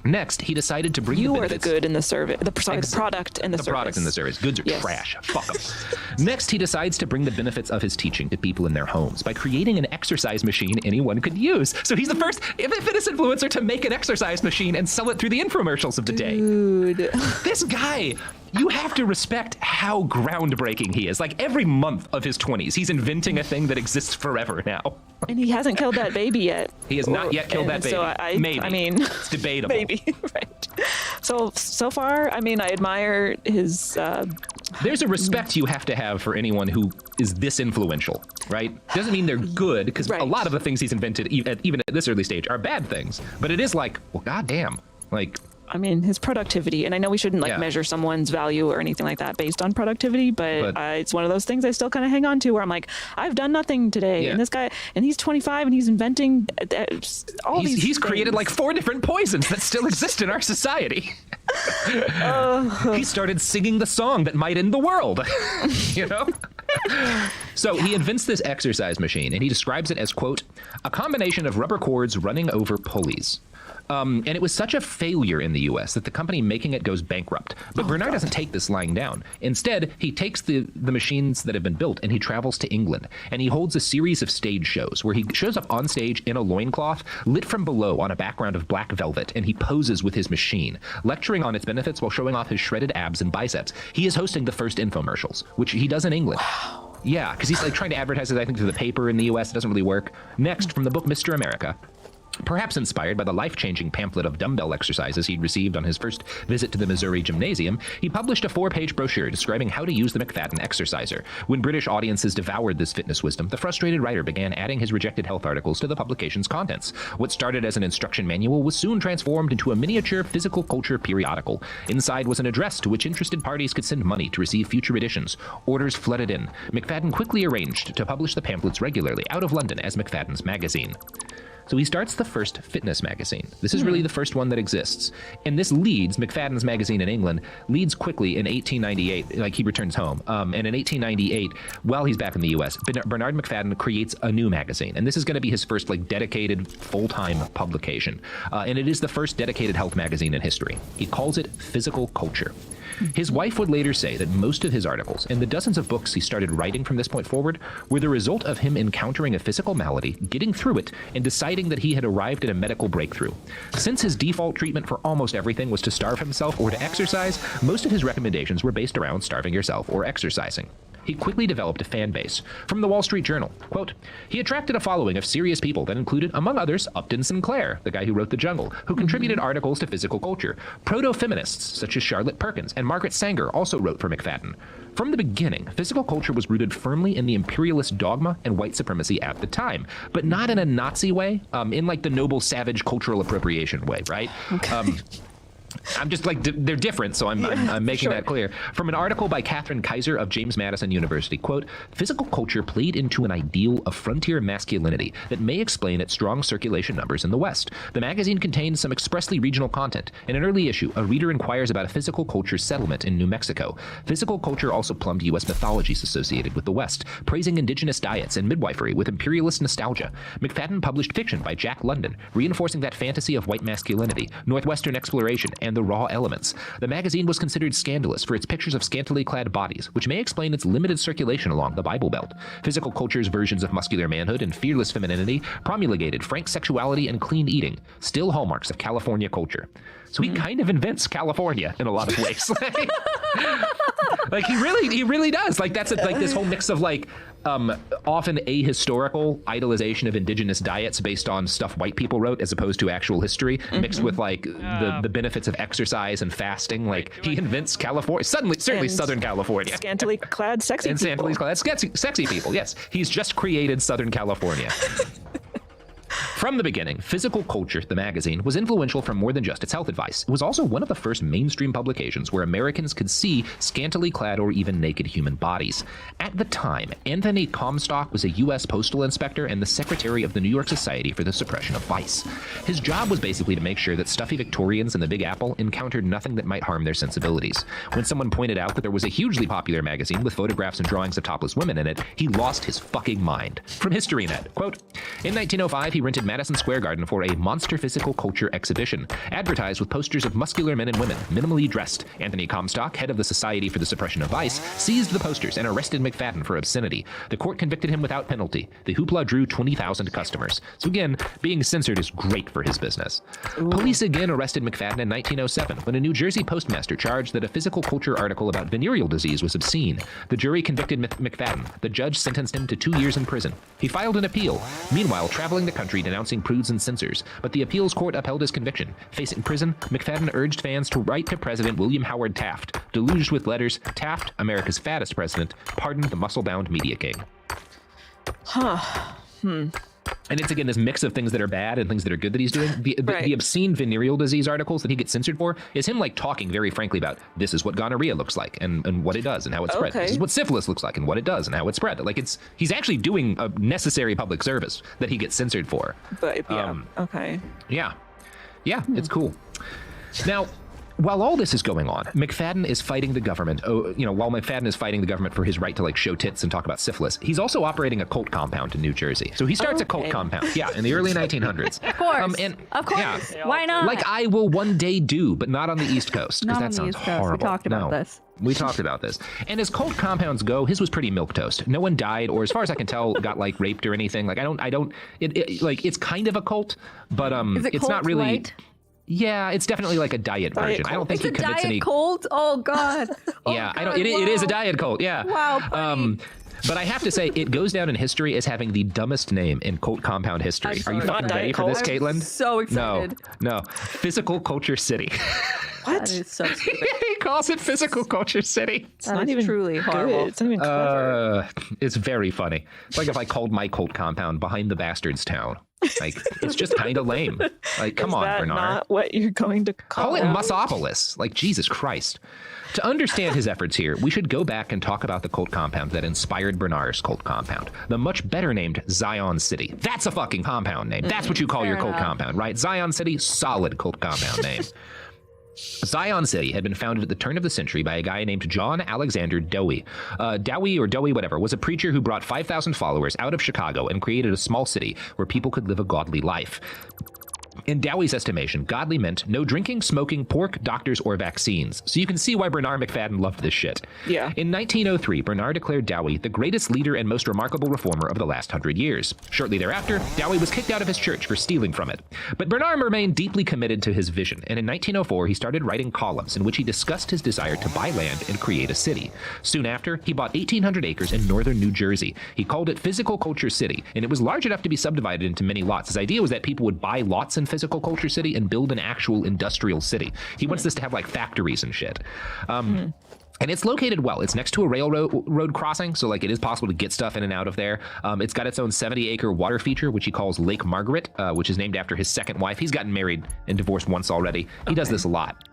Next, he decided to bring the benefits. You are the good in the service, the product and the service. The product and the service. Goods are trash. Fuck them. Next, he decides to bring the benefits of his teaching to people in their homes by creating an exercise machine anyone could use. So he's the first fitness influencer to make an exercise machine and sell it through the infomercials of the day. Dude. This guy, you have to respect how groundbreaking he is. Like every month of his 20s, he's inventing a thing that exists forever now. And he hasn't killed that baby yet. He has not yet killed that baby. So maybe. I mean, it's debatable. Maybe, right. So far, I mean, I admire his... There's a respect you have to have for anyone who is this influential, right? Doesn't mean they're good, because a lot of the things he's invented, even at this early stage, are bad things. But it is like, well, goddamn, like... I mean, his productivity, and I know we shouldn't measure someone's value or anything like that based on productivity, but it's one of those things I still kind of hang on to where I'm like, I've done nothing today. And this guy, and he's 25 and he's inventing all these He's created like 4 different poisons that still exist in our society. He started singing the song that might end the world, you know? So he invents this exercise machine, and he describes it as, quote, a combination of rubber cords running over pulleys. And it was such a failure in the U.S. that the company making it goes bankrupt. But Bernard doesn't take this lying down. Instead, he takes the machines that have been built and he travels to England. And he holds a series of stage shows where he shows up on stage in a loincloth, lit from below on a background of black velvet, and he poses with his machine, lecturing on its benefits while showing off his shredded abs and biceps. He is hosting the first infomercials, which he does in England. Wow. Yeah, because he's like trying to advertise it, I think, to the paper in the U.S. It doesn't really work. Next, from the book Mr. America, Perhaps inspired by the life-changing pamphlet of dumbbell exercises he'd received on his first visit to the Missouri Gymnasium, he published a 4-page brochure describing how to use the McFadden exerciser. When British audiences devoured this fitness wisdom, the frustrated writer began adding his rejected health articles to the publication's contents. What started as an instruction manual was soon transformed into a miniature physical culture periodical. Inside was an address to which interested parties could send money to receive future editions. Orders flooded in. McFadden quickly arranged to publish the pamphlets regularly out of London as McFadden's Magazine. So he starts the first fitness magazine. This is really the first one that exists. And this leads, McFadden's magazine in England, leads quickly in 1898, like he returns home. And in 1898, while he's back in the US, Bernard McFadden creates a new magazine. And this is going to be his first dedicated full-time publication. And it is the first dedicated health magazine in history. He calls it Physical Culture. His wife would later say that most of his articles and the dozens of books he started writing from this point forward were the result of him encountering a physical malady, getting through it, and deciding that he had arrived at a medical breakthrough. Since his default treatment for almost everything was to starve himself or to exercise, most of his recommendations were based around starving yourself or exercising. He quickly developed a fan base. From the Wall Street Journal, quote, he attracted a following of serious people that included, among others, Upton Sinclair, the guy who wrote The Jungle, who contributed articles to Physical Culture. Proto-feminists such as Charlotte Perkins and Margaret Sanger also wrote for McFadden. From the beginning, Physical Culture was rooted firmly in the imperialist dogma and white supremacy at the time, but not in a Nazi way, in the noble savage cultural appropriation way, right? Okay. I'm just they're different, so I'm making that clear. From an article by Catherine Kaiser of James Madison University, quote, Physical Culture played into an ideal of frontier masculinity that may explain its strong circulation numbers in the West. The magazine contains some expressly regional content. In an early issue, a reader inquires about a physical culture settlement in New Mexico. Physical Culture also plumbed U.S. mythologies associated with the West, praising indigenous diets and midwifery with imperialist nostalgia. McFadden published fiction by Jack London, reinforcing that fantasy of white masculinity, Northwestern exploration, and the raw elements. The magazine was considered scandalous for its pictures of scantily clad bodies, which may explain its limited circulation along the Bible Belt. Physical Culture's versions of muscular manhood and fearless femininity promulgated frank sexuality and clean eating, still hallmarks of California culture. So he kind of invents California in a lot of ways. He really does. That's this whole mix of often ahistorical idolization of indigenous diets based on stuff white people wrote as opposed to actual history, mixed with the benefits of exercise and fasting. He invents California, certainly Southern California. Scantily clad sexy people. And scantily clad sexy people, yes. He's just created Southern California. From the beginning, Physical Culture, the magazine, was influential for more than just its health advice. It was also one of the first mainstream publications where Americans could see scantily clad or even naked human bodies. At the time, Anthony Comstock was a U.S. postal inspector and the secretary of the New York Society for the Suppression of Vice. His job was basically to make sure that stuffy Victorians in the Big Apple encountered nothing that might harm their sensibilities. When someone pointed out that there was a hugely popular magazine with photographs and drawings of topless women in it, he lost his fucking mind. From HistoryNet, quote, in 1905, he rented Madison Square Garden for a monster Physical Culture exhibition, advertised with posters of muscular men and women, minimally dressed. Anthony Comstock, head of the Society for the Suppression of Vice, seized the posters and arrested McFadden for obscenity. The court convicted him without penalty. The hoopla drew 20,000 customers. So again, being censored is great for his business. Ooh. Police again arrested McFadden in 1907 when a New Jersey postmaster charged that a Physical Culture article about venereal disease was obscene. The jury convicted McFadden. The judge sentenced him to 2 years in prison. He filed an appeal, meanwhile traveling the country denouncing prudes and censors, but the appeals court upheld his conviction. Facing prison, McFadden urged fans to write to President William Howard Taft. Deluged with letters, Taft, America's fattest president, pardoned the muscle-bound media king. And it's, again, this mix of things that are bad and things that are good that he's doing. The obscene venereal disease articles that he gets censored for is him, talking very frankly about this is what gonorrhea looks like and what it does and how it spread. This is what syphilis looks like and what it does and how it spread. He's actually doing a necessary public service that he gets censored for. But, okay. Yeah, it's cool. Now, while all this is going on, McFadden is fighting the government. While McFadden is fighting the government for his right to show tits and talk about syphilis, he's also operating a cult compound in New Jersey. So he starts a cult compound, in the early 1900s. Of course, of course. Yeah. Why not? I will one day do, but not on the East Coast, because that sounds horrible. We talked about this. We talked about this. And as cult compounds go, his was pretty milquetoast. No one died, or as far as I can tell, got raped or anything. It's kind of a cult, but it's not really. Light? Yeah, it's definitely a diet version. Cult. I don't think he commits any. Cult? Oh God. Yeah, it is a diet cult. Yeah. Wow. But I have to say, it goes down in history as having the dumbest name in cult compound history. Are you fucking ready for this, Caitlin? So excited. No. Physical Culture City. What? That is so stupid. He calls it Physical Culture City. It's not even truly horrible. It's not even clever. It's very funny. It's like if I called my cult compound Behind the Bastards Town. Like, it's just kind of lame. Like, come on, Bernard. Not what you're going to call it Musopolis. Like, Jesus Christ. To understand his efforts here, we should go back and talk about the cult compound that inspired Bernard's cult compound. The much better named Zion City. That's a fucking compound name. That's what you call your cult compound, right? Zion City, solid cult compound name. Zion City had been founded at the turn of the century by a guy named John Alexander Dowie. Dowie, whatever, was a preacher who brought 5,000 followers out of Chicago and created a small city where people could live a godly life. In Dowie's estimation, godly meant no drinking, smoking, pork, doctors, or vaccines. So you can see why Bernard McFadden loved this shit. Yeah. In 1903, Bernard declared Dowie the greatest leader and most remarkable reformer of the last 100 years. Shortly thereafter, Dowie was kicked out of his church for stealing from it. But Bernard remained deeply committed to his vision, and in 1904, he started writing columns in which he discussed his desire to buy land and create a city. Soon after, he bought 1,800 acres in northern New Jersey. He called it Physical Culture City, and it was large enough to be subdivided into many lots. His idea was that people would buy lots in Physical Culture City and build an actual industrial city. He wants this to have like factories and shit. And it's located well. It's next to a railroad crossing, so like it is possible to get stuff in and out of there. It's got its own 70-acre water feature, which he calls Lake Margaret, which is named after his second wife. He's gotten married and divorced once already. He does this a lot.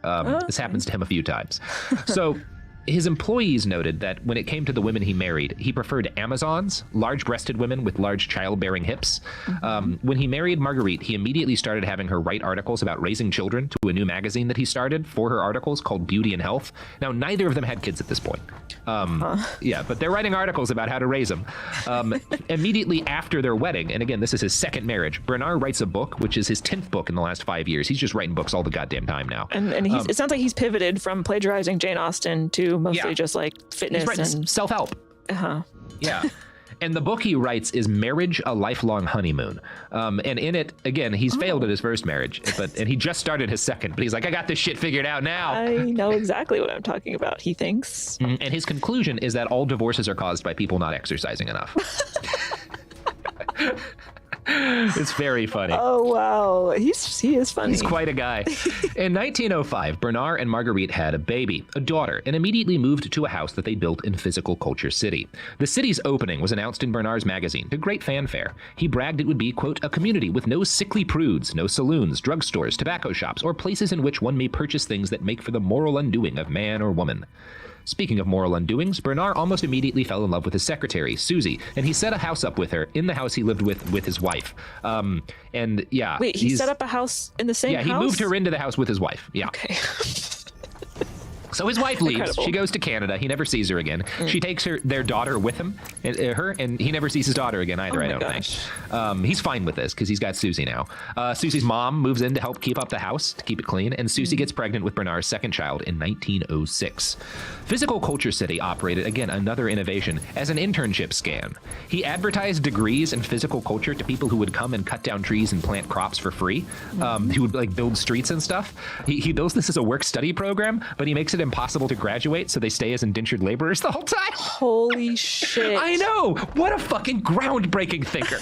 This happens to him a few times. So his employees noted that when it came to the women he married, he preferred Amazons, large-breasted women with large childbearing hips. When he married Marguerite, he immediately started having her write articles about raising children to a new magazine that he started for her articles called Beauty and Health. Now, neither of them had kids at this point. Yeah, but they're writing articles about how to raise them. Immediately after their wedding, and again, this is his second marriage, Bernard writes a book, which is his 10th book in the last 5 years. He's just writing books all the goddamn time now. And it sounds like he's pivoted from plagiarizing Jane Austen to mostly just like fitness and self-help. Yeah. And the book he writes is Marriage, a Lifelong Honeymoon. And in it, again, he's failed at his first marriage, and he just started his second, but he's like, I got this shit figured out now. I know exactly what I'm talking about, he thinks. And his conclusion is that all divorces are caused by people not exercising enough. It's very funny. Oh, wow. He is funny. He's quite a guy. In 1905, Bernard and Marguerite had a baby, a daughter, and immediately moved to a house that they built in Physical Culture City. The city's opening was announced in Bernard's magazine to great fanfare. He bragged it would be, quote, a community with no sickly prudes, no saloons, drugstores, tobacco shops, or places in which one may purchase things that make for the moral undoing of man or woman. Speaking of moral undoings, Bernard almost immediately fell in love with his secretary, Susie, and he set a house up with her in the house he lived with his wife. And yeah. Wait, he set up a house in the same house? Yeah, he moved her into the house with his wife. Yeah. Okay. So his wife leaves. Incredible. She goes to Canada. He never sees her again. She takes their daughter with him, and he never sees his daughter again either, I don't think. He's fine with this because he's got Susie now. Susie's mom moves in to help keep up the house, to keep it clean, and Susie gets pregnant with Bernard's second child in 1906. Physical Culture City operated, again, another innovation, as an internship scam. He advertised degrees in physical culture to people who would come and cut down trees and plant crops for free. He would like build streets and stuff. He builds this as a work-study program, but he makes it impossible to graduate, so they stay as indentured laborers the whole time. Holy shit. I know! What a fucking groundbreaking thinker.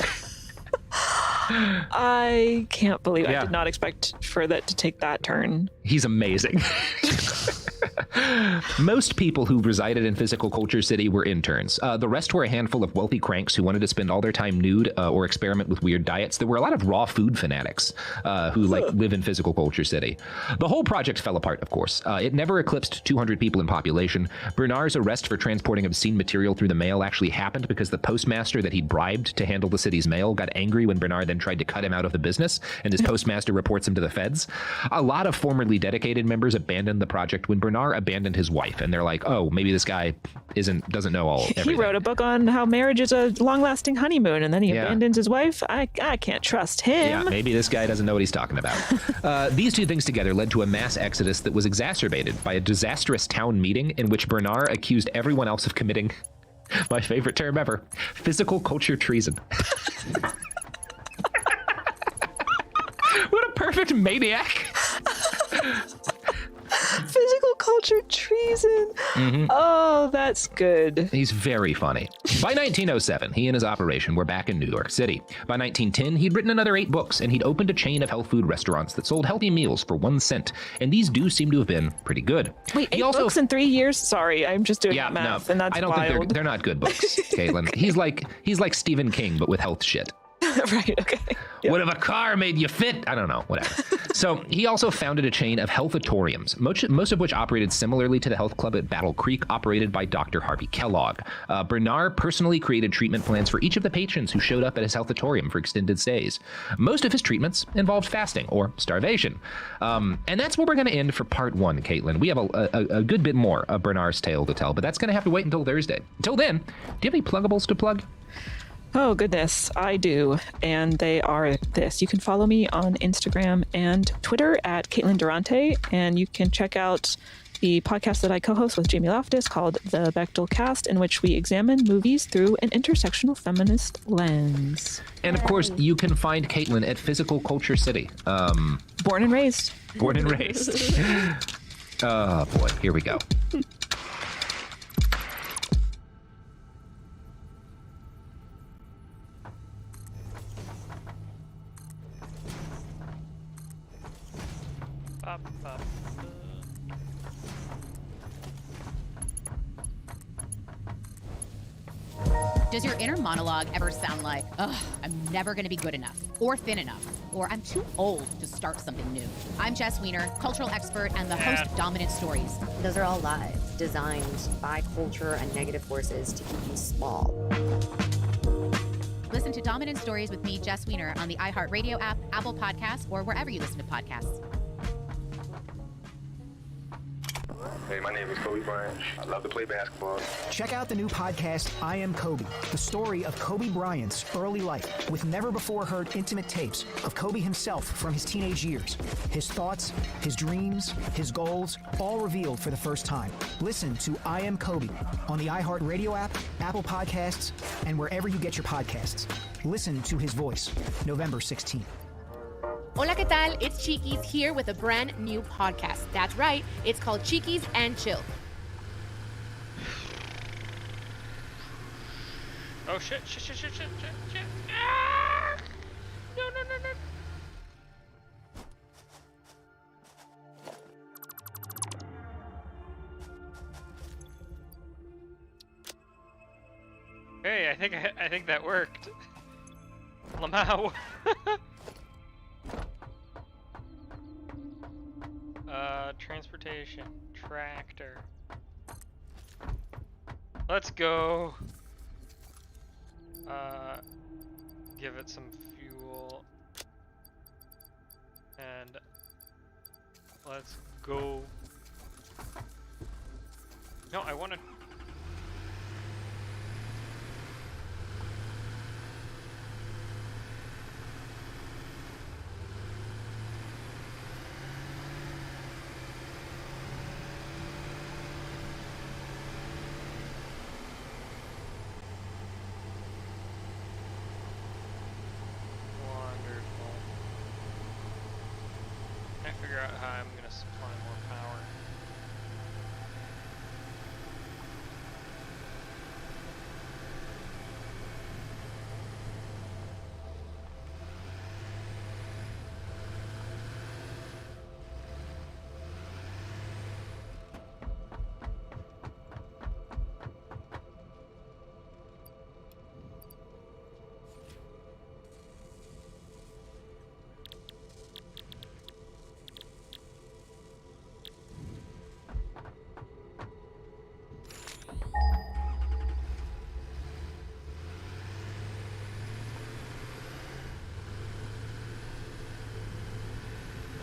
I can't believe I did not expect for that to take that turn. He's amazing. Most people who resided in Physical Culture City were interns. The rest were a handful of wealthy cranks who wanted to spend all their time nude or experiment with weird diets. There were a lot of raw food fanatics who live in Physical Culture City. The whole project fell apart, of course. It never eclipsed 200 people in population. Bernard's arrest for transporting obscene material through the mail actually happened because the postmaster that he'd bribed to handle the city's mail got angry when Bernard then tried to cut him out of the business, and his postmaster reports him to the feds. A lot of formerly dedicated members abandoned the project when Bernard abandoned his wife, and they're like, oh, maybe this guy doesn't know everything. He wrote a book on how marriage is a long-lasting honeymoon, and then he abandons his wife. I can't trust him. Yeah, maybe this guy doesn't know what he's talking about. These two things together led to a mass exodus that was exacerbated by a disastrous town meeting in which Bernard accused everyone else of committing, my favorite term ever, physical culture treason. What a perfect maniac. Physical culture Richard Treason. Oh, that's good. He's very funny. By 1907, he and his operation were back in New York City. By 1910, he'd written another 8 books, and he'd opened a chain of health food restaurants that sold healthy meals for 1 cent. And these do seem to have been pretty good. Wait, 8 books in 3 years? Sorry, I'm just doing math, and that's I don't wild. think they're not good books, Caitlin. He's like Stephen King, but with health shit. Right, okay. Yeah. What if a car made you fit? I don't know, whatever. So he also founded a chain of healthatoriums, most of which operated similarly to the health club at Battle Creek, operated by Dr. Harvey Kellogg. Bernard personally created treatment plans for each of the patrons who showed up at his healthatorium for extended stays. Most of his treatments involved fasting or starvation. And that's where we're going to end for part 1, Caitlin. We have a good bit more of Bernard's tale to tell, but that's going to have to wait until Thursday. Until then, do you have any pluggables to plug? Oh, goodness, I do. And they are this. You can follow me on Instagram and Twitter at Caitlin Durante, and you can check out the podcast that I co-host with Jamie Loftus called The Bechtel Cast, in which we examine movies through an intersectional feminist lens. And, of course, you can find Caitlin at Physical Culture City. Born and raised. Born and raised. Oh, boy. Here we go. Does your inner monologue ever sound like, ugh, I'm never gonna be good enough, or thin enough, or I'm too old to start something new? I'm Jess Wiener, cultural expert and the host of Dominant Stories. Those are all lies designed by culture and negative forces to keep you small. Listen to Dominant Stories with me, Jess Wiener, on the iHeartRadio app, Apple Podcasts, or wherever you listen to podcasts. Hey, my name is Kobe Bryant. I love to play basketball. Check out the new podcast, I Am Kobe, the story of Kobe Bryant's early life, with never-before-heard intimate tapes of Kobe himself from his teenage years. His thoughts, his dreams, his goals, all revealed for the first time. Listen to I Am Kobe on the iHeartRadio app, Apple Podcasts, and wherever you get your podcasts. Listen to his voice, November 16th. Hola, ¿qué tal? It's Chiquis here with a brand new podcast. That's right, it's called Chiquis and Chill. Oh shit. Ah! No. Hey, I think that worked. Lamau. Transportation, tractor. Let's go. Give it some fuel. And let's go. No, I want to. Figure out how I'm gonna supply more power.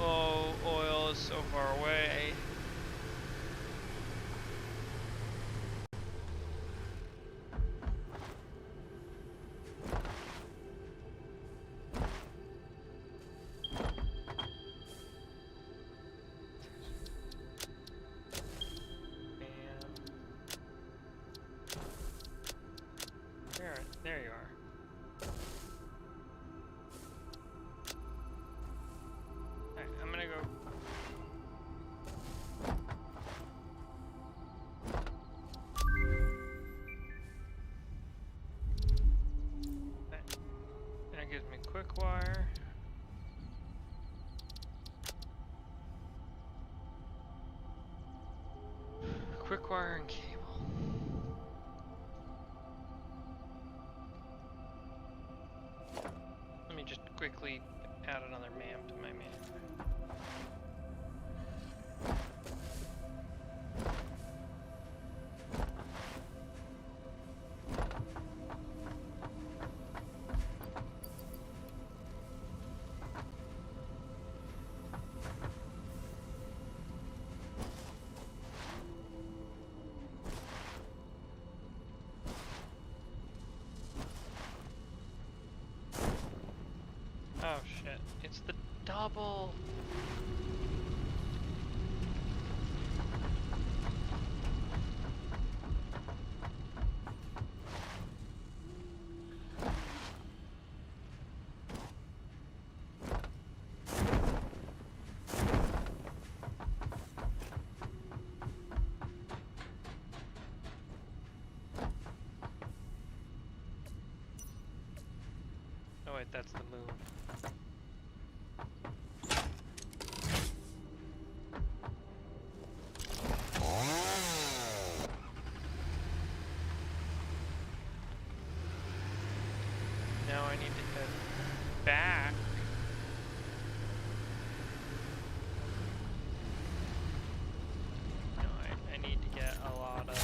Oh, oil is so far away. There you are. Alright, I'm gonna go. quick wire. Quick wire and cable. Let me just quickly add another man to my man. Oh shit, it's the double. Oh wait, that's the moon. Now I need to head back. No, I need to get a lot of...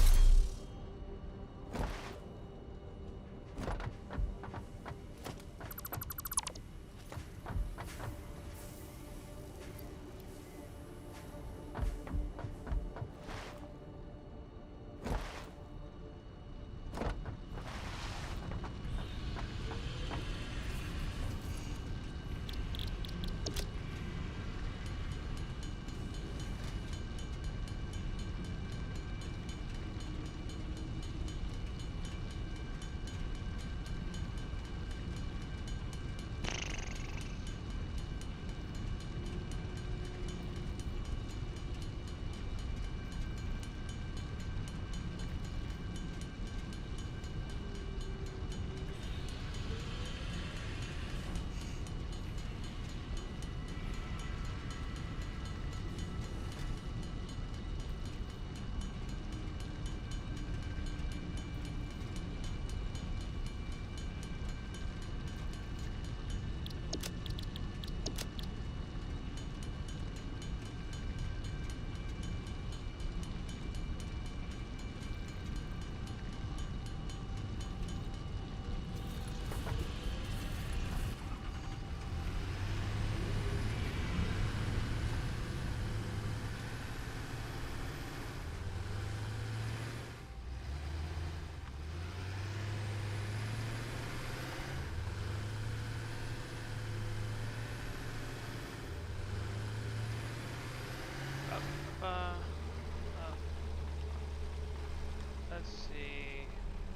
Let's see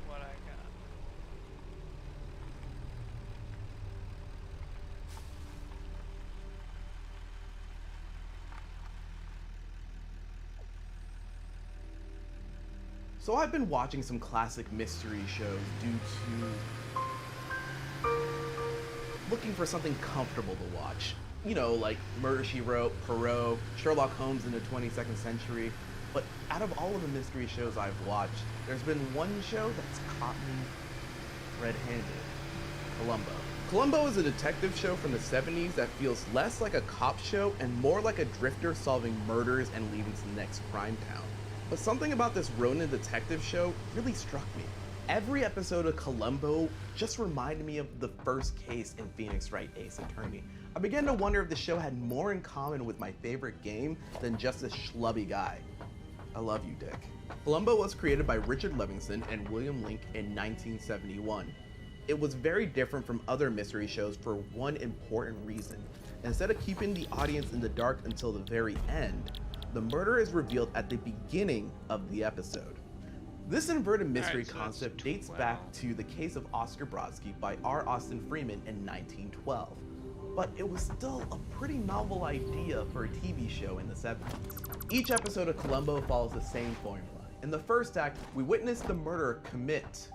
what I got. So I've been watching some classic mystery shows due to looking for something comfortable to watch. You know, like Murder, She Wrote, Poirot, Sherlock Holmes in the 22nd century. But out of all of the mystery shows I've watched, there's been one show that's caught me red-handed. Columbo. Columbo is a detective show from the 70s that feels less like a cop show and more like a drifter solving murders and leading to the next crime town. But something about this Ronin detective show really struck me. Every episode of Columbo just reminded me of the first case in Phoenix Wright Ace Attorney. I began to wonder if the show had more in common with my favorite game than just a schlubby guy. I love you, Dick. Columbo was created by Richard Livingston and William Link in 1971. It was very different from other mystery shows for one important reason. Instead of keeping the audience in the dark until the very end, the murder is revealed at the beginning of the episode. This inverted mystery concept dates back to the case of Oscar Brodsky by R. Austin Freeman in 1912. But it was still a pretty novel idea for a TV show in the 70s. Each episode of Columbo follows the same formula. In the first act, we witness the murderer commit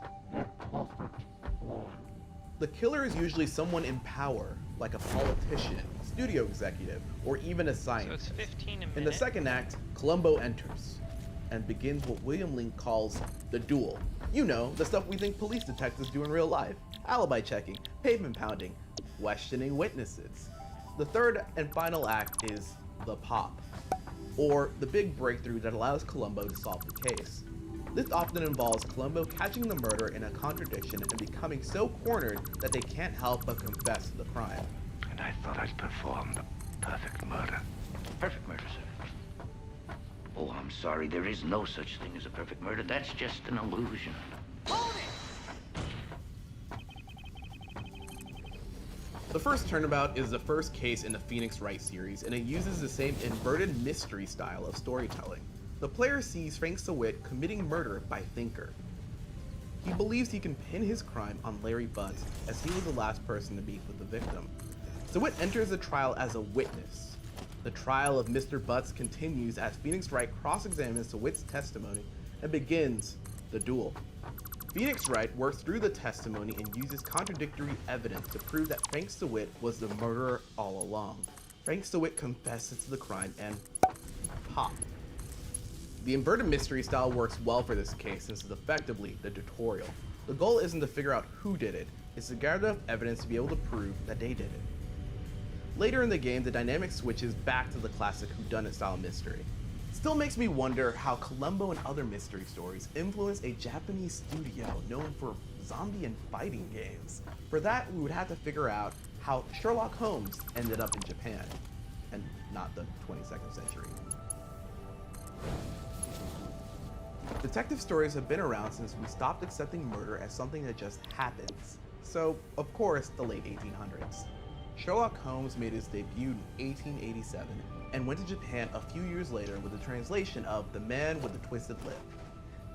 The killer is usually someone in power, like a politician, studio executive, or even a scientist. So it's 15 a minute. In the second act, Columbo enters and begins what William Link calls the duel. You know, the stuff we think police detectives do in real life. Alibi checking, pavement pounding, questioning witnesses. The third and final act is the pop, or the big breakthrough that allows Columbo to solve the case. This often involves Columbo catching the murder in a contradiction and becoming so cornered that they can't help but confess to the crime. And I thought I'd performed the perfect murder. Perfect murder, sir. Oh, I'm sorry. There is no such thing as a perfect murder. That's just an illusion. The first turnabout is the first case in the Phoenix Wright series, and it uses the same inverted mystery style of storytelling. The player sees Frank Sawit committing murder by Thinker. He believes he can pin his crime on Larry Butts, as he was the last person to meet with the victim. Sawit enters the trial as a witness. The trial of Mr. Butts continues as Phoenix Wright cross-examines Sawit's testimony and begins the duel. Phoenix Wright works through the testimony and uses contradictory evidence to prove that Frank Sawit was the murderer all along. Frank Sawit confesses to the crime and pop. The inverted mystery style works well for this case since it's effectively the tutorial. The goal isn't to figure out who did it, it's to gather enough evidence to be able to prove that they did it. Later in the game, the dynamic switches back to the classic whodunit style mystery. Still makes me wonder how Columbo and other mystery stories influenced a Japanese studio known for zombie and fighting games. For that, we would have to figure out how Sherlock Holmes ended up in Japan, and not the 22nd century. Detective stories have been around since we stopped accepting murder as something that just happens. So, of course, the late 1800s. Sherlock Holmes made his debut in 1887 and went to Japan a few years later with a translation of The Man with the Twisted Lip.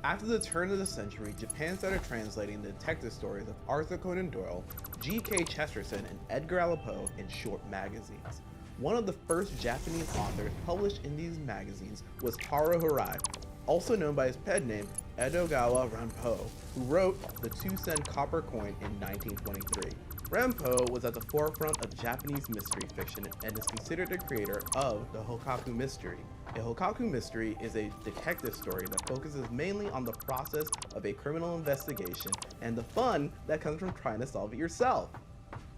After the turn of the century, Japan started translating the detective stories of Arthur Conan Doyle, G.K. Chesterton, and Edgar Allan Poe in short magazines. One of the first Japanese authors published in these magazines was Haru Hirai, also known by his pen name Edogawa Ranpo, who wrote the 2-cent copper coin in 1923. Ranpo was at the forefront of Japanese mystery fiction and is considered the creator of the Hokkaku mystery. A Hokkaku mystery is a detective story that focuses mainly on the process of a criminal investigation and the fun that comes from trying to solve it yourself.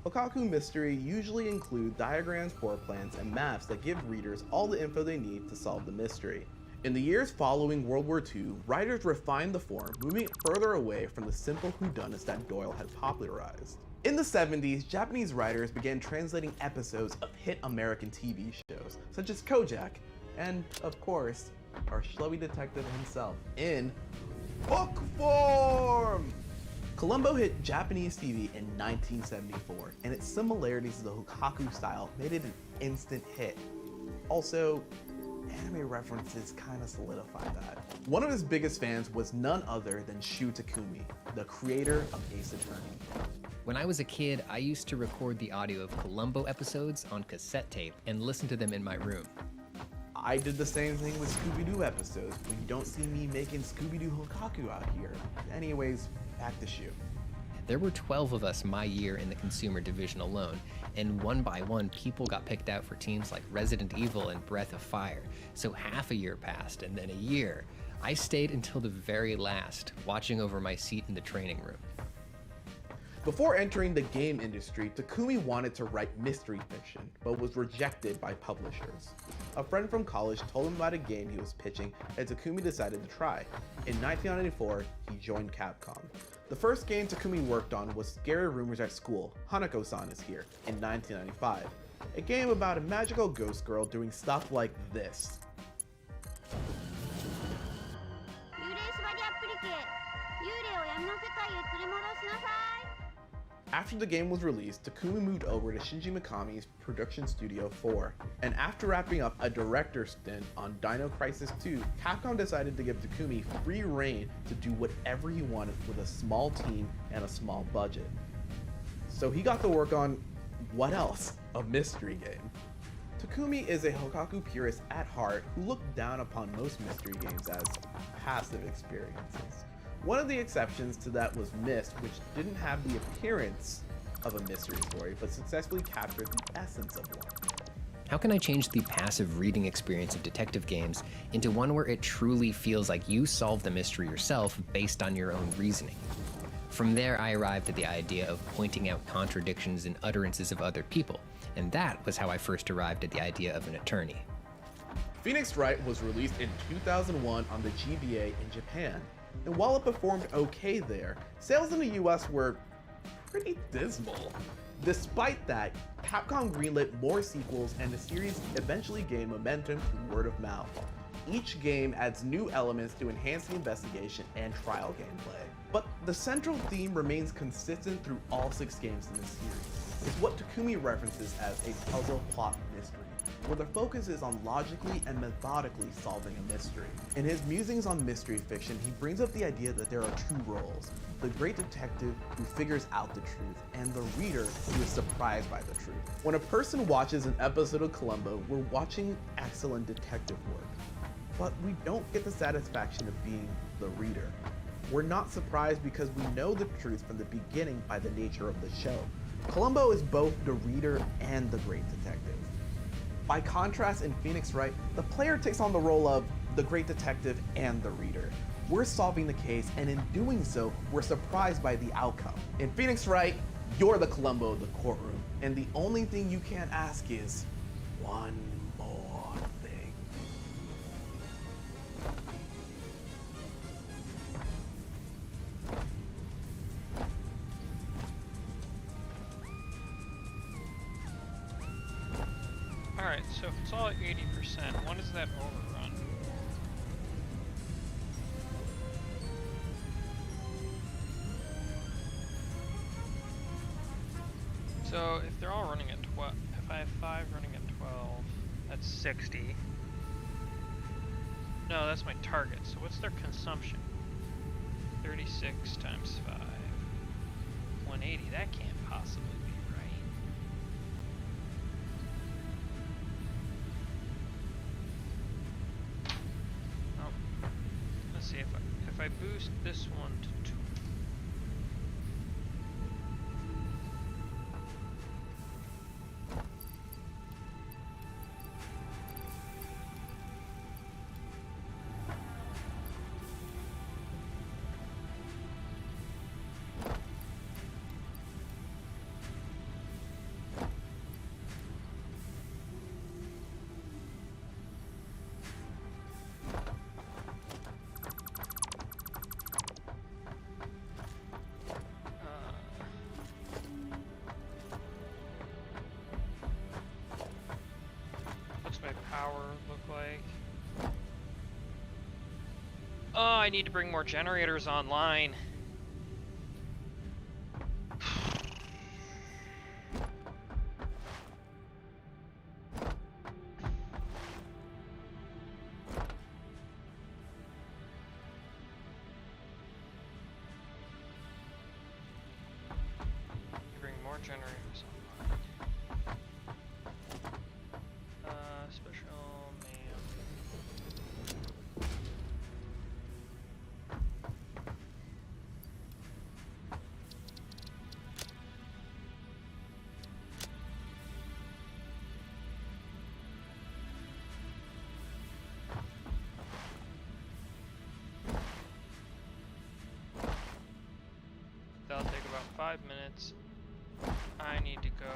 Hokkaku mystery usually include diagrams, floor plans, and maps that give readers all the info they need to solve the mystery. In the years following World War II, writers refined the form, moving it further away from the simple whodunits that Doyle had popularized. In the 70s, Japanese writers began translating episodes of hit American TV shows, such as Kojak, and, of course, our schlubby detective himself, in book form! Columbo hit Japanese TV in 1974, and its similarities to the Hokkaku style made it an instant hit. Also, anime references kind of solidify that. One of his biggest fans was none other than Shu Takumi, the creator of Ace Attorney. When I was a kid, I used to record the audio of Columbo episodes on cassette tape and listen to them in my room. I did the same thing with Scooby-Doo episodes, but you don't see me making Scooby-Doo Hokkaku out here. Anyways, back to Shu. There were 12 of us my year in the consumer division alone, and one by one, people got picked out for teams like Resident Evil and Breath of Fire. So half a year passed, and then a year. I stayed until the very last, watching over my seat in the training room. Before entering the game industry, Takumi wanted to write mystery fiction, but was rejected by publishers. A friend from college told him about a game he was pitching, and Takumi decided to try. In 1994, he joined Capcom. The first game Takumi worked on was Scary Rumors at School, Hanako-san is Here, in 1995. A game about a magical ghost girl doing stuff like this. After the game was released, Takumi moved over to Shinji Mikami's production studio 4, and after wrapping up a director's stint on Dino Crisis 2, Capcom decided to give Takumi free reign to do whatever he wanted with a small team and a small budget. So he got to work on, what else? A mystery game. Takumi is a Hokkaku purist at heart who looked down upon most mystery games as passive experiences. One of the exceptions to that was Myst, which didn't have the appearance of a mystery story, but successfully captured the essence of one. How can I change the passive reading experience of detective games into one where it truly feels like you solved the mystery yourself based on your own reasoning? From there, I arrived at the idea of pointing out contradictions and utterances of other people, and that was how I first arrived at the idea of an attorney. Phoenix Wright was released in 2001 on the GBA in Japan, and while it performed okay there, sales in the US were pretty dismal. Despite that, Capcom greenlit more sequels and the series eventually gained momentum through word of mouth. Each game adds new elements to enhance the investigation and trial gameplay. But the central theme remains consistent through all 6 games in the series. It's what Takumi references as a puzzle plot mystery, where the focus is on logically and methodically solving a mystery. In his musings on mystery fiction, he brings up the idea that there are 2 roles: the great detective who figures out the truth, and the reader who is surprised by the truth. When a person watches an episode of Columbo, we're watching excellent detective work, but we don't get the satisfaction of being the reader. We're not surprised because we know the truth from the beginning by the nature of the show. Columbo is both the reader and the great detective. By contrast, in Phoenix Wright, the player takes on the role of the great detective and the reader. We're solving the case, and in doing so, we're surprised by the outcome. In Phoenix Wright, you're the Columbo of the courtroom, and the only thing you can't ask is one more thing. Alright, so if it's all at 80%, when is that overrun? So if they're all running at 12, if I have 5 running at 12, that's 60. No, that's my target, so what's their consumption? 36 times 5. 180, that can't possibly be right. Oh, let's see, if I boost this one to 2. What's my power look like? Oh, I need to bring more generators online. Bring more generators online. Special man. That'll take about 5 minutes. I need to go.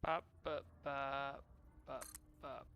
Bop, bop, bop, bop, bop.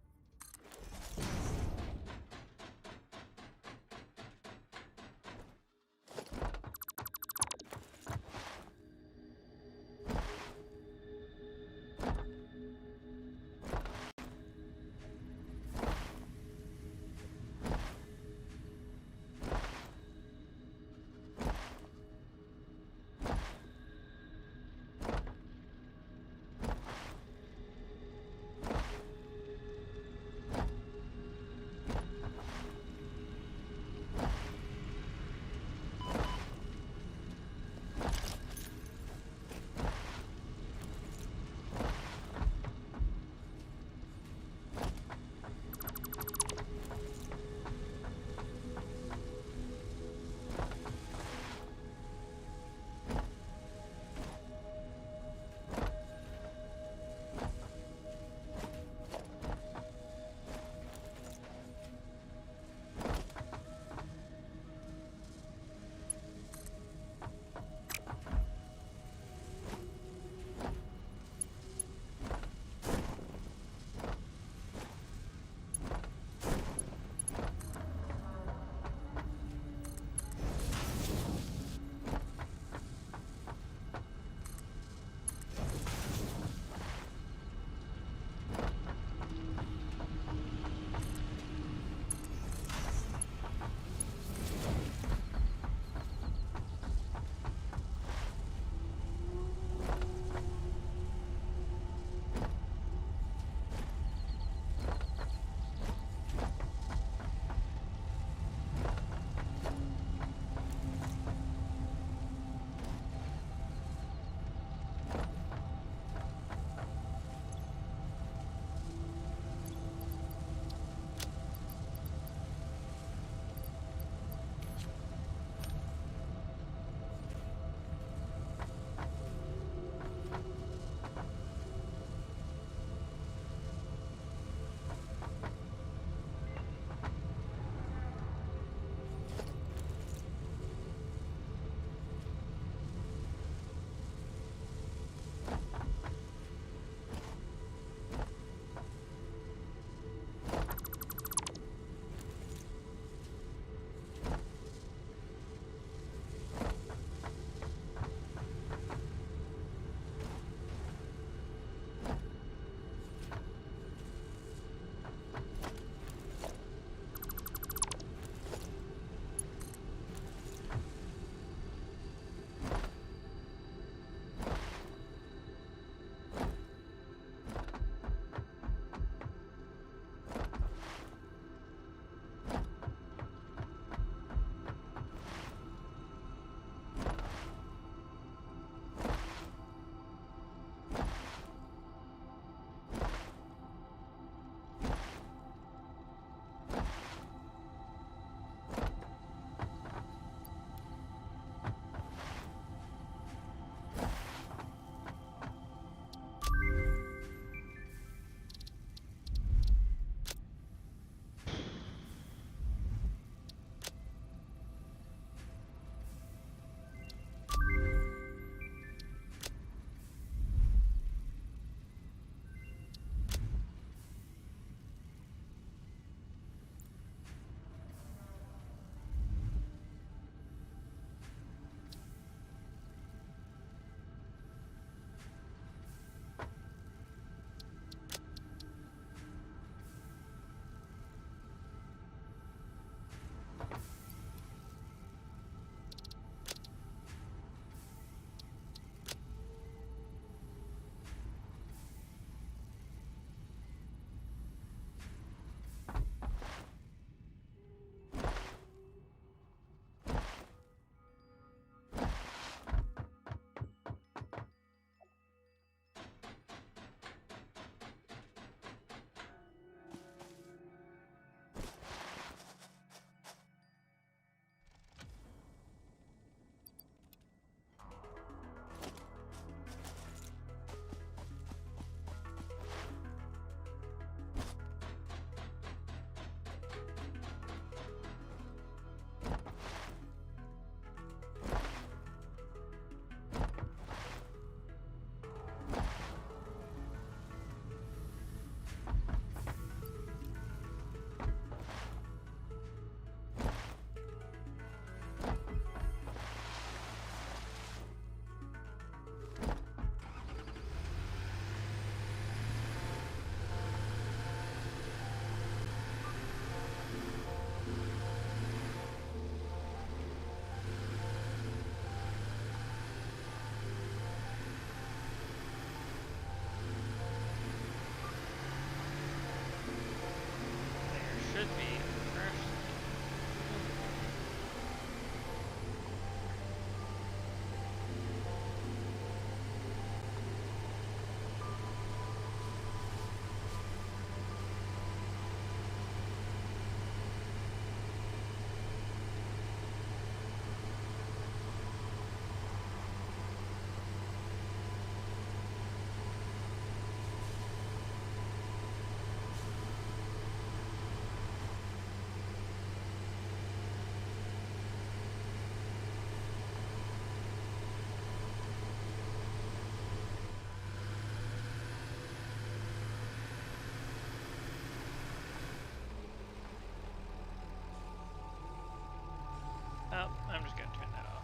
Oh, I'm just gonna turn that off.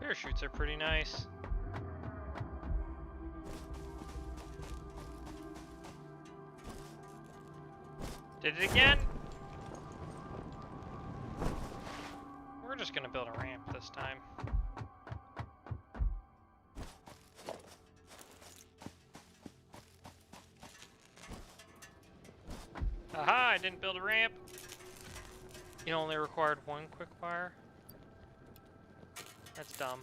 Parachutes are pretty nice. Did it again? We're just gonna build a ramp this time. Aha, I didn't build a ramp. You only required one quick fire. That's dumb.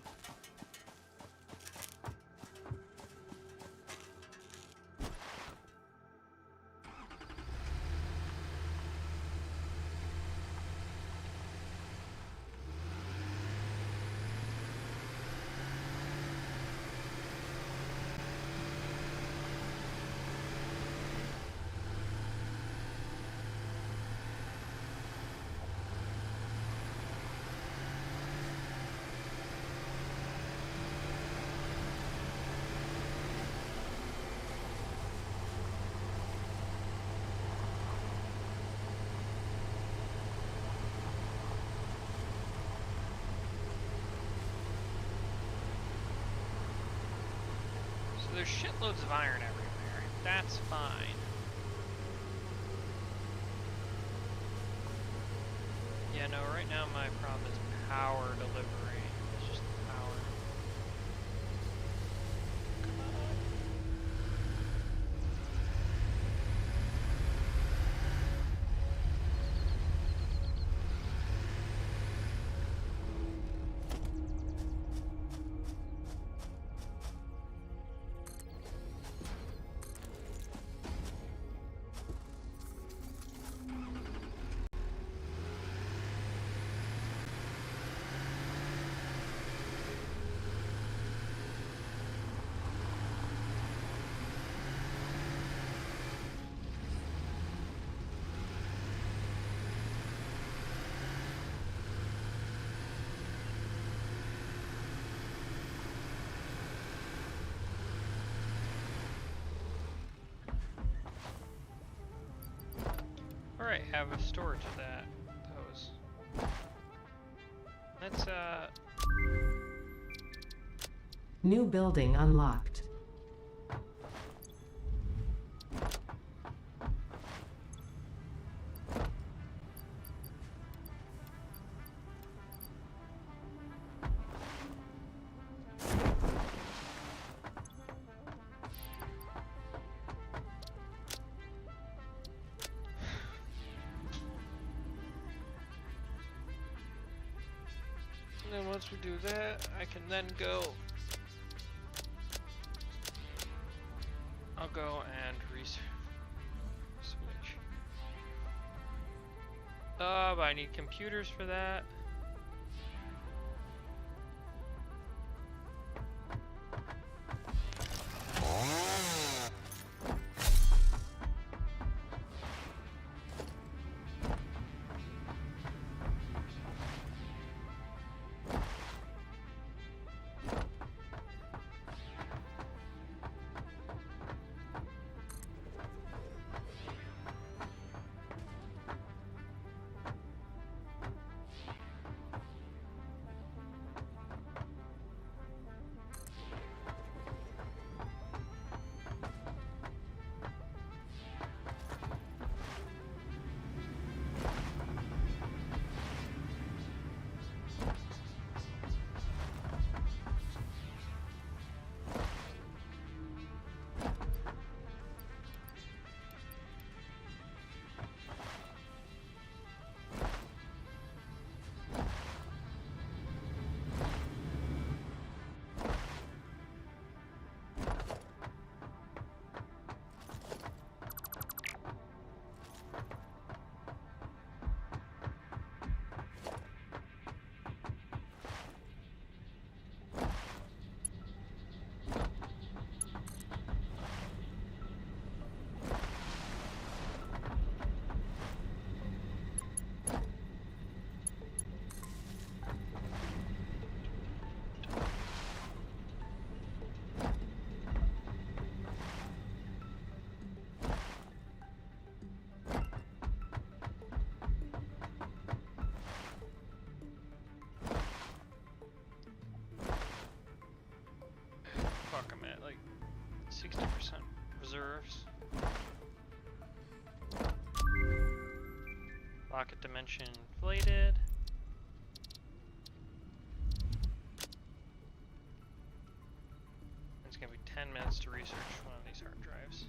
There's shitloads of iron everywhere. That's fine. Yeah, no, right now my problem is power delivery. It's just power. Come on. Alright, have a storage of that. Those. Let's, New building unlocked. and then once we do that, I can then go. I'll go and switch. But I need computers for that. 60% reserves. Rocket dimension inflated. It's gonna be 10 minutes to research one of these hard drives.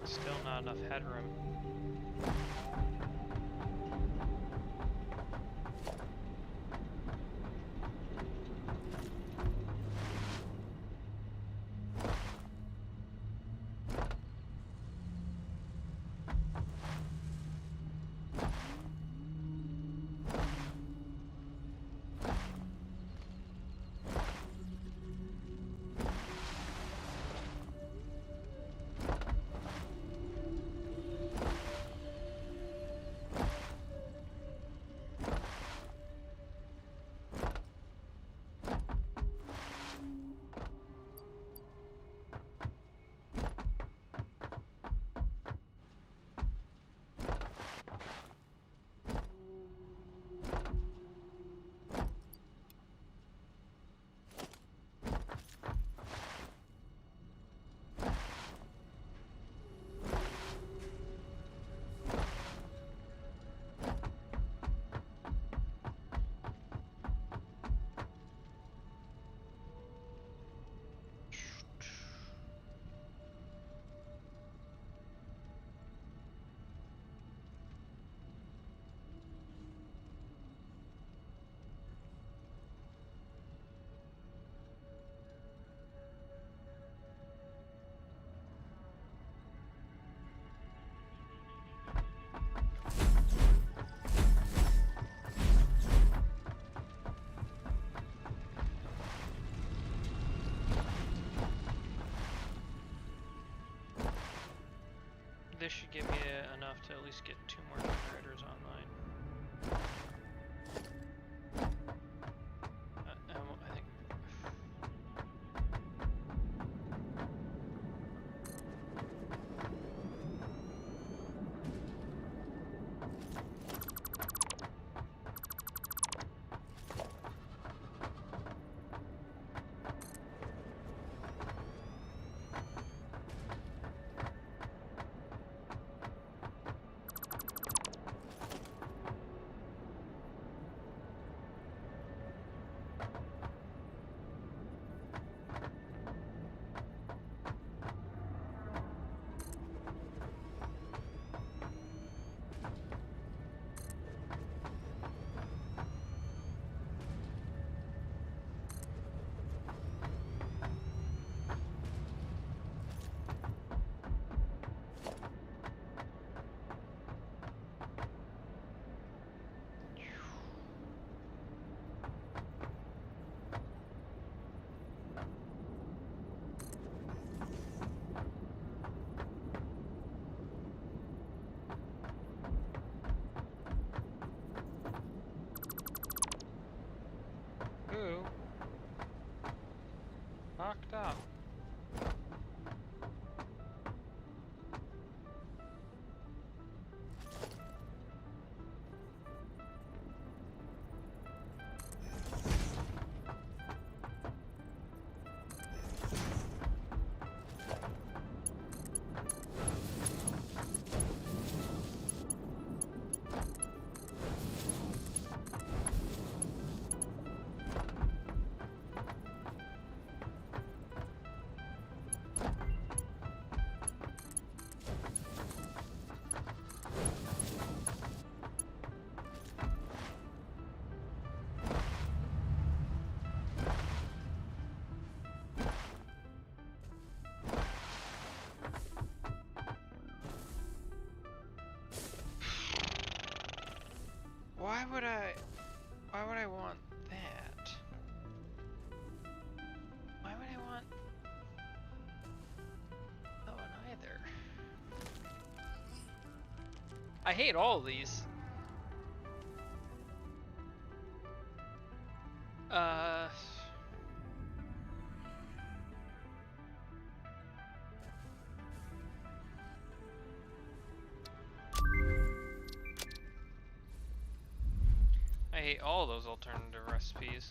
Still not enough headroom. This should give me enough to at least get 2 more generators online. I think. Who knocked up? Why would I want that? Why would I want that one either? I hate all of these. I hate all those alternative recipes.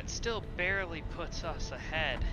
That still barely puts us ahead.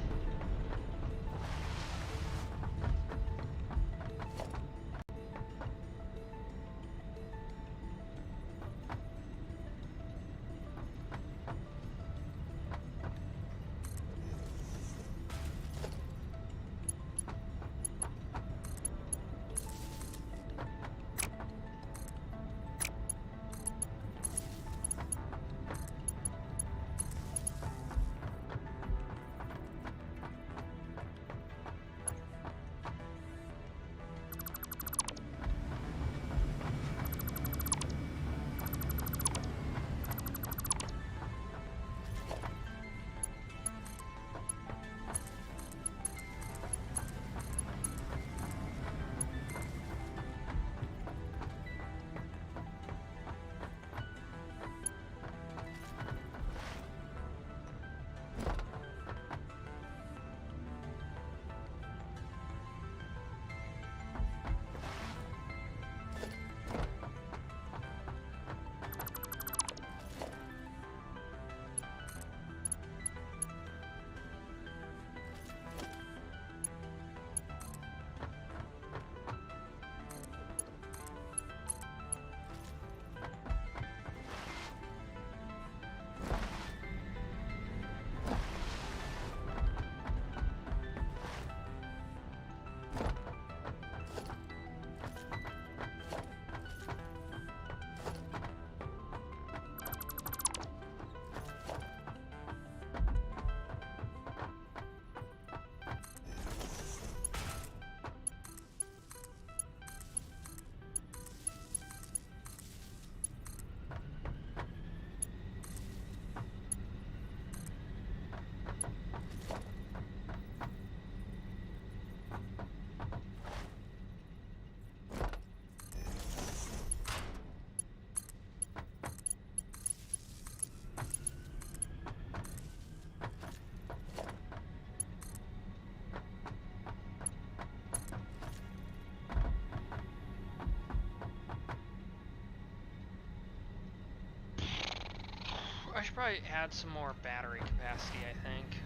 I should probably add some more battery capacity, I think.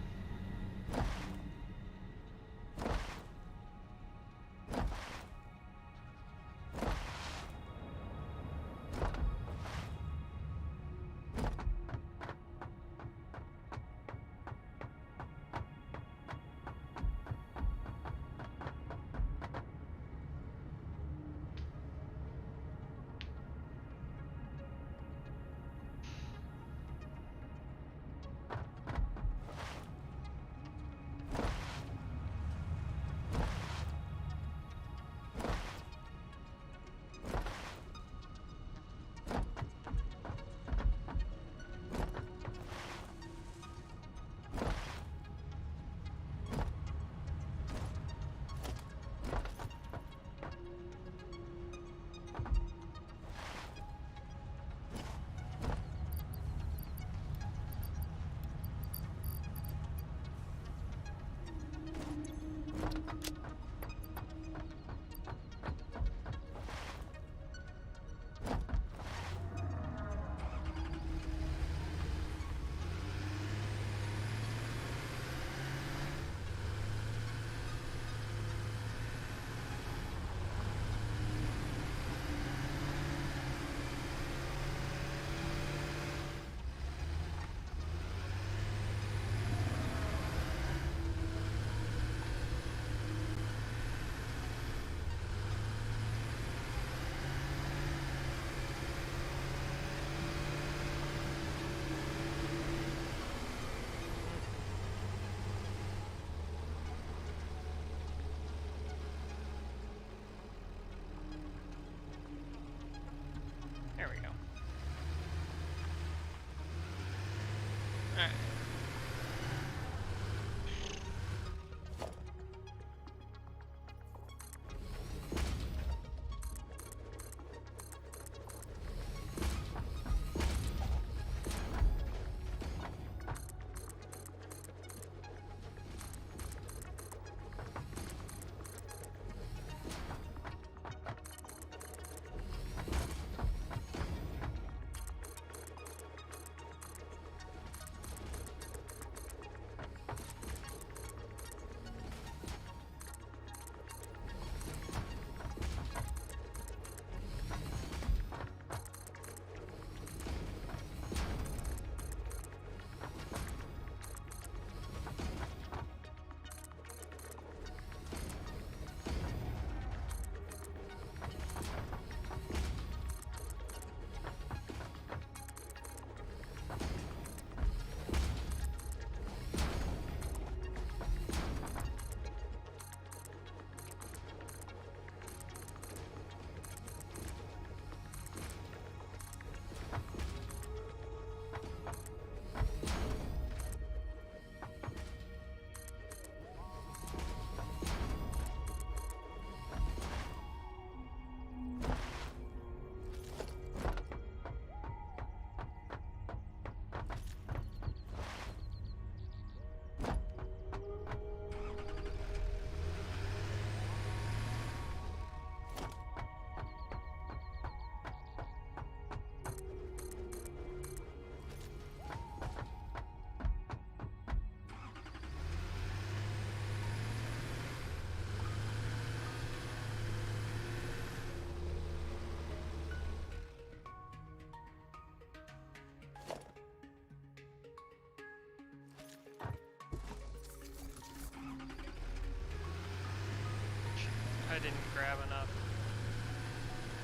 I didn't grab enough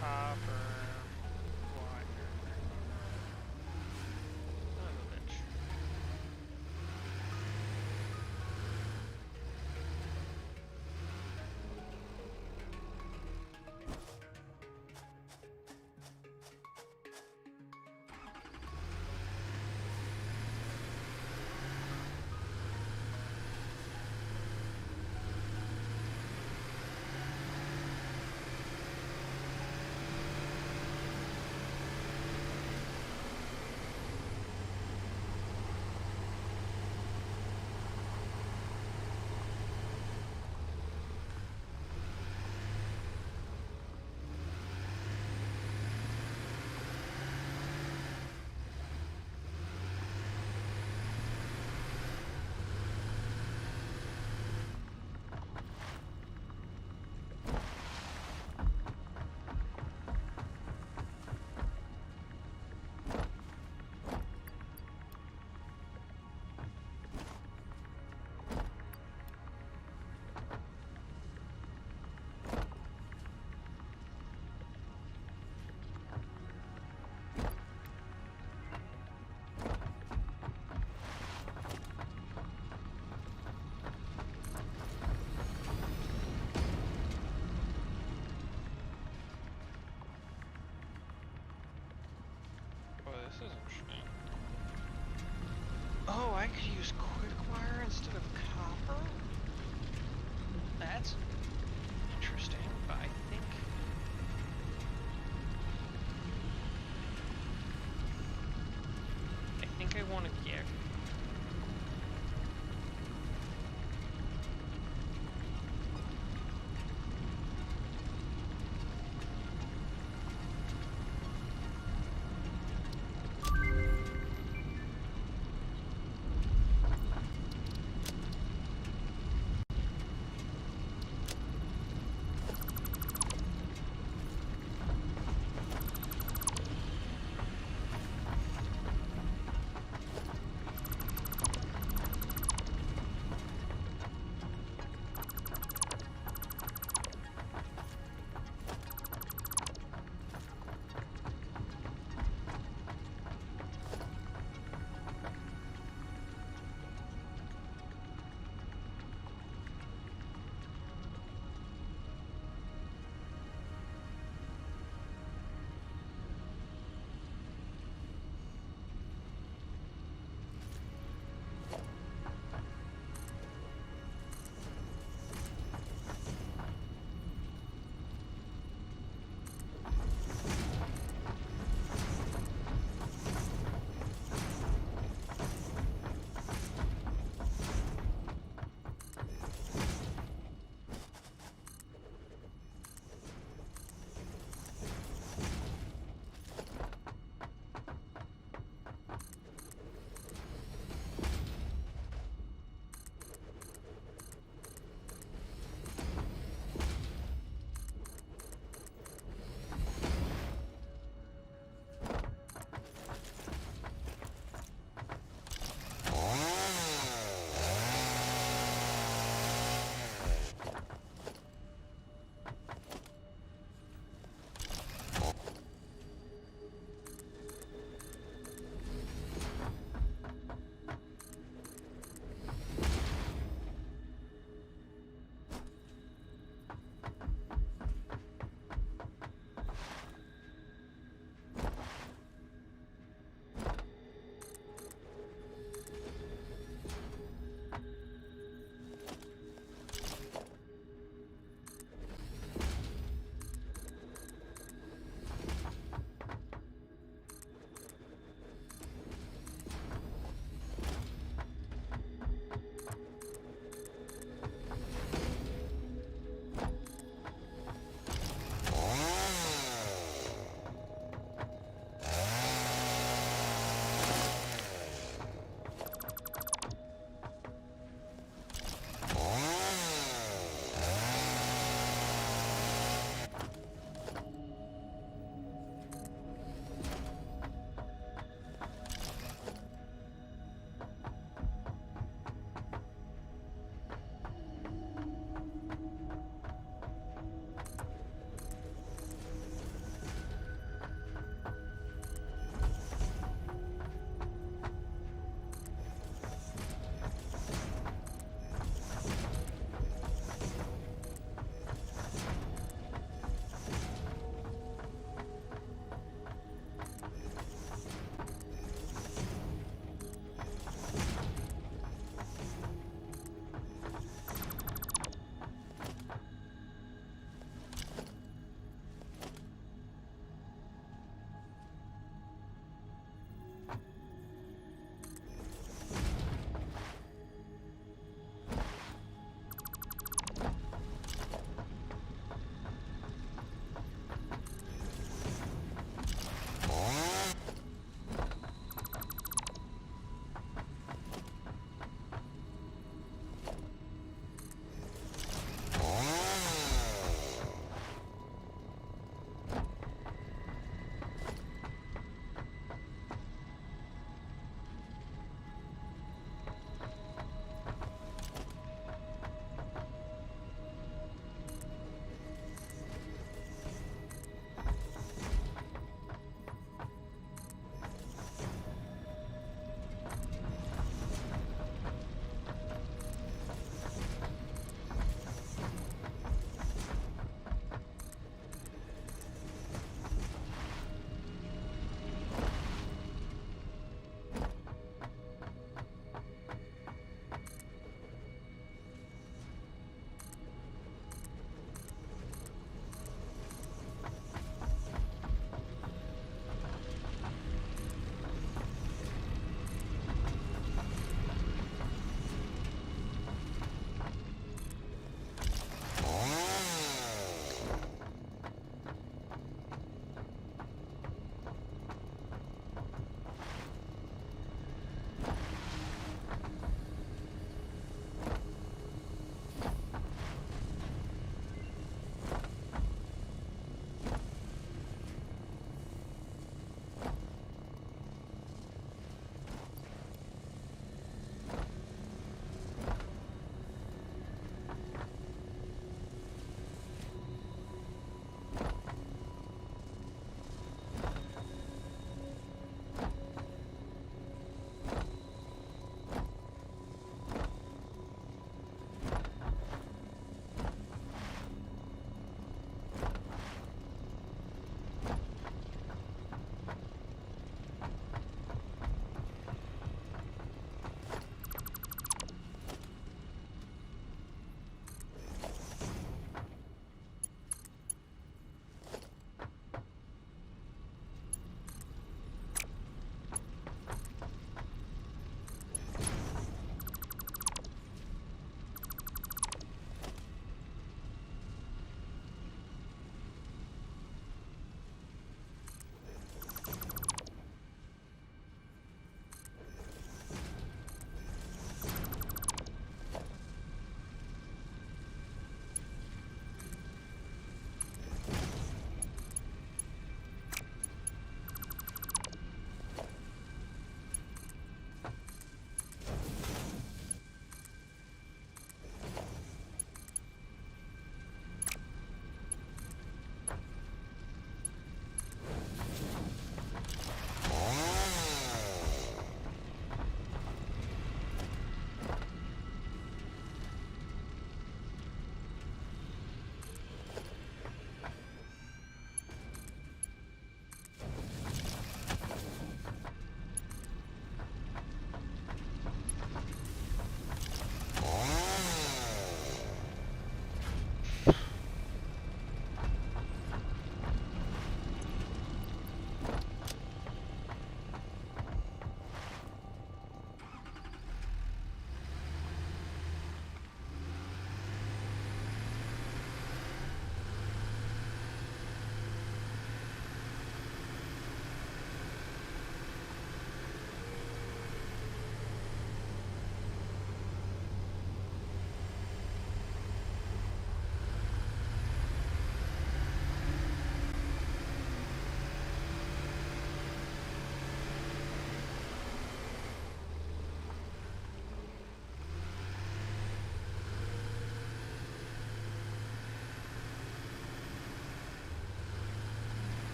copper wire. Son of a bitch. This is interesting. Oh, I could use quick wire instead of copper? That's interesting, but I think I want to get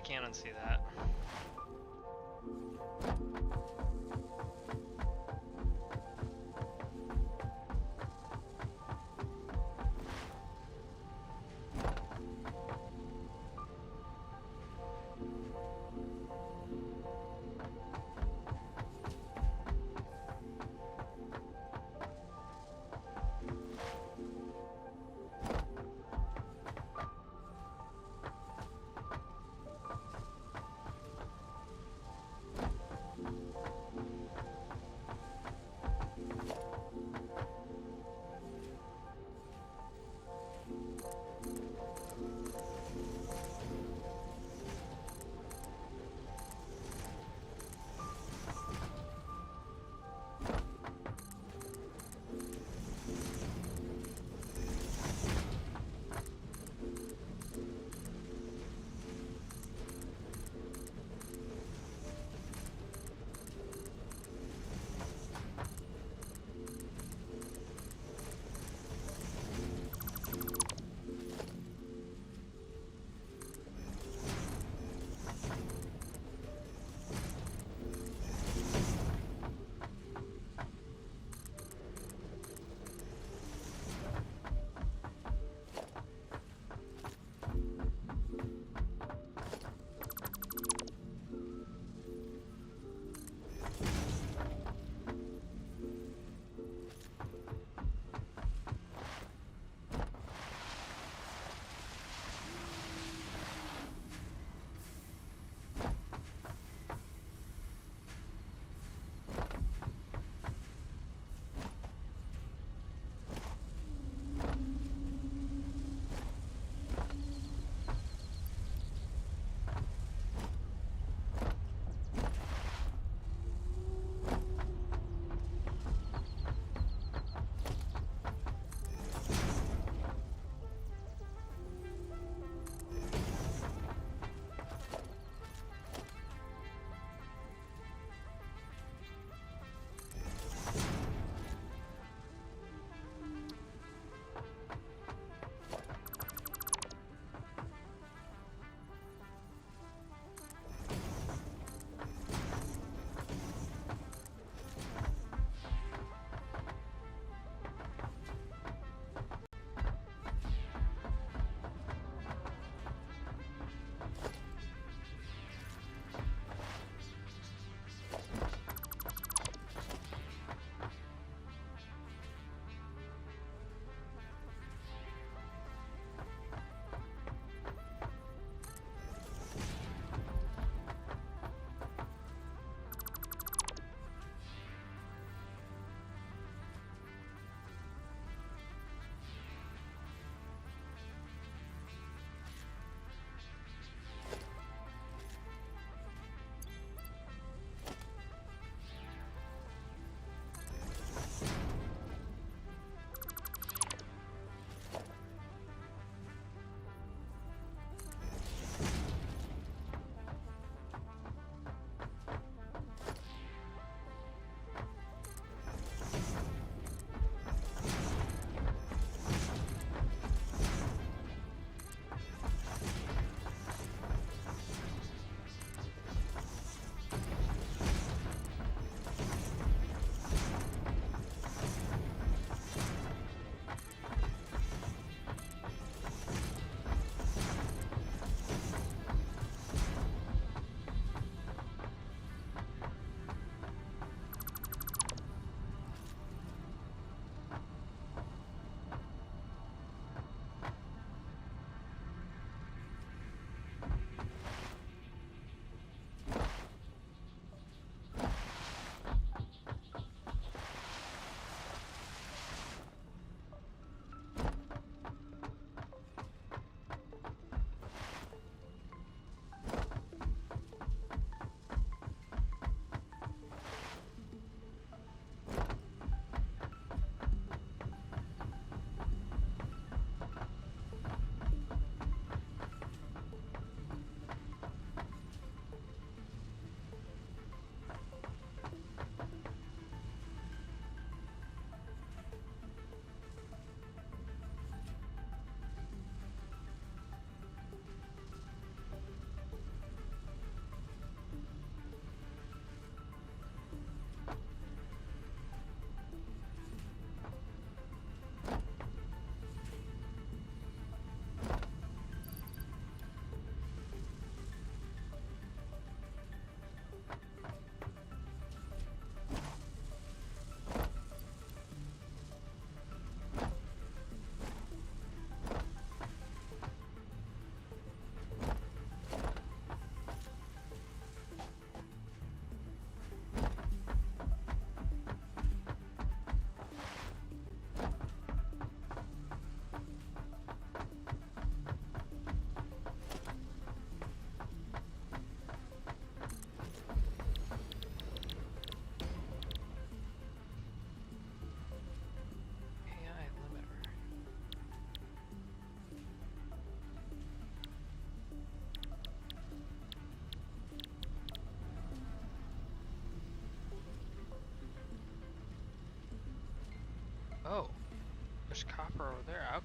can't unsee that.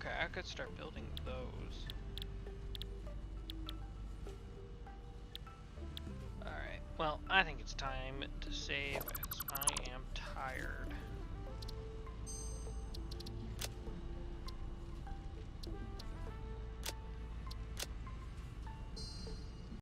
Okay, I could start building those. Alright, well, I think it's time to save as I am tired.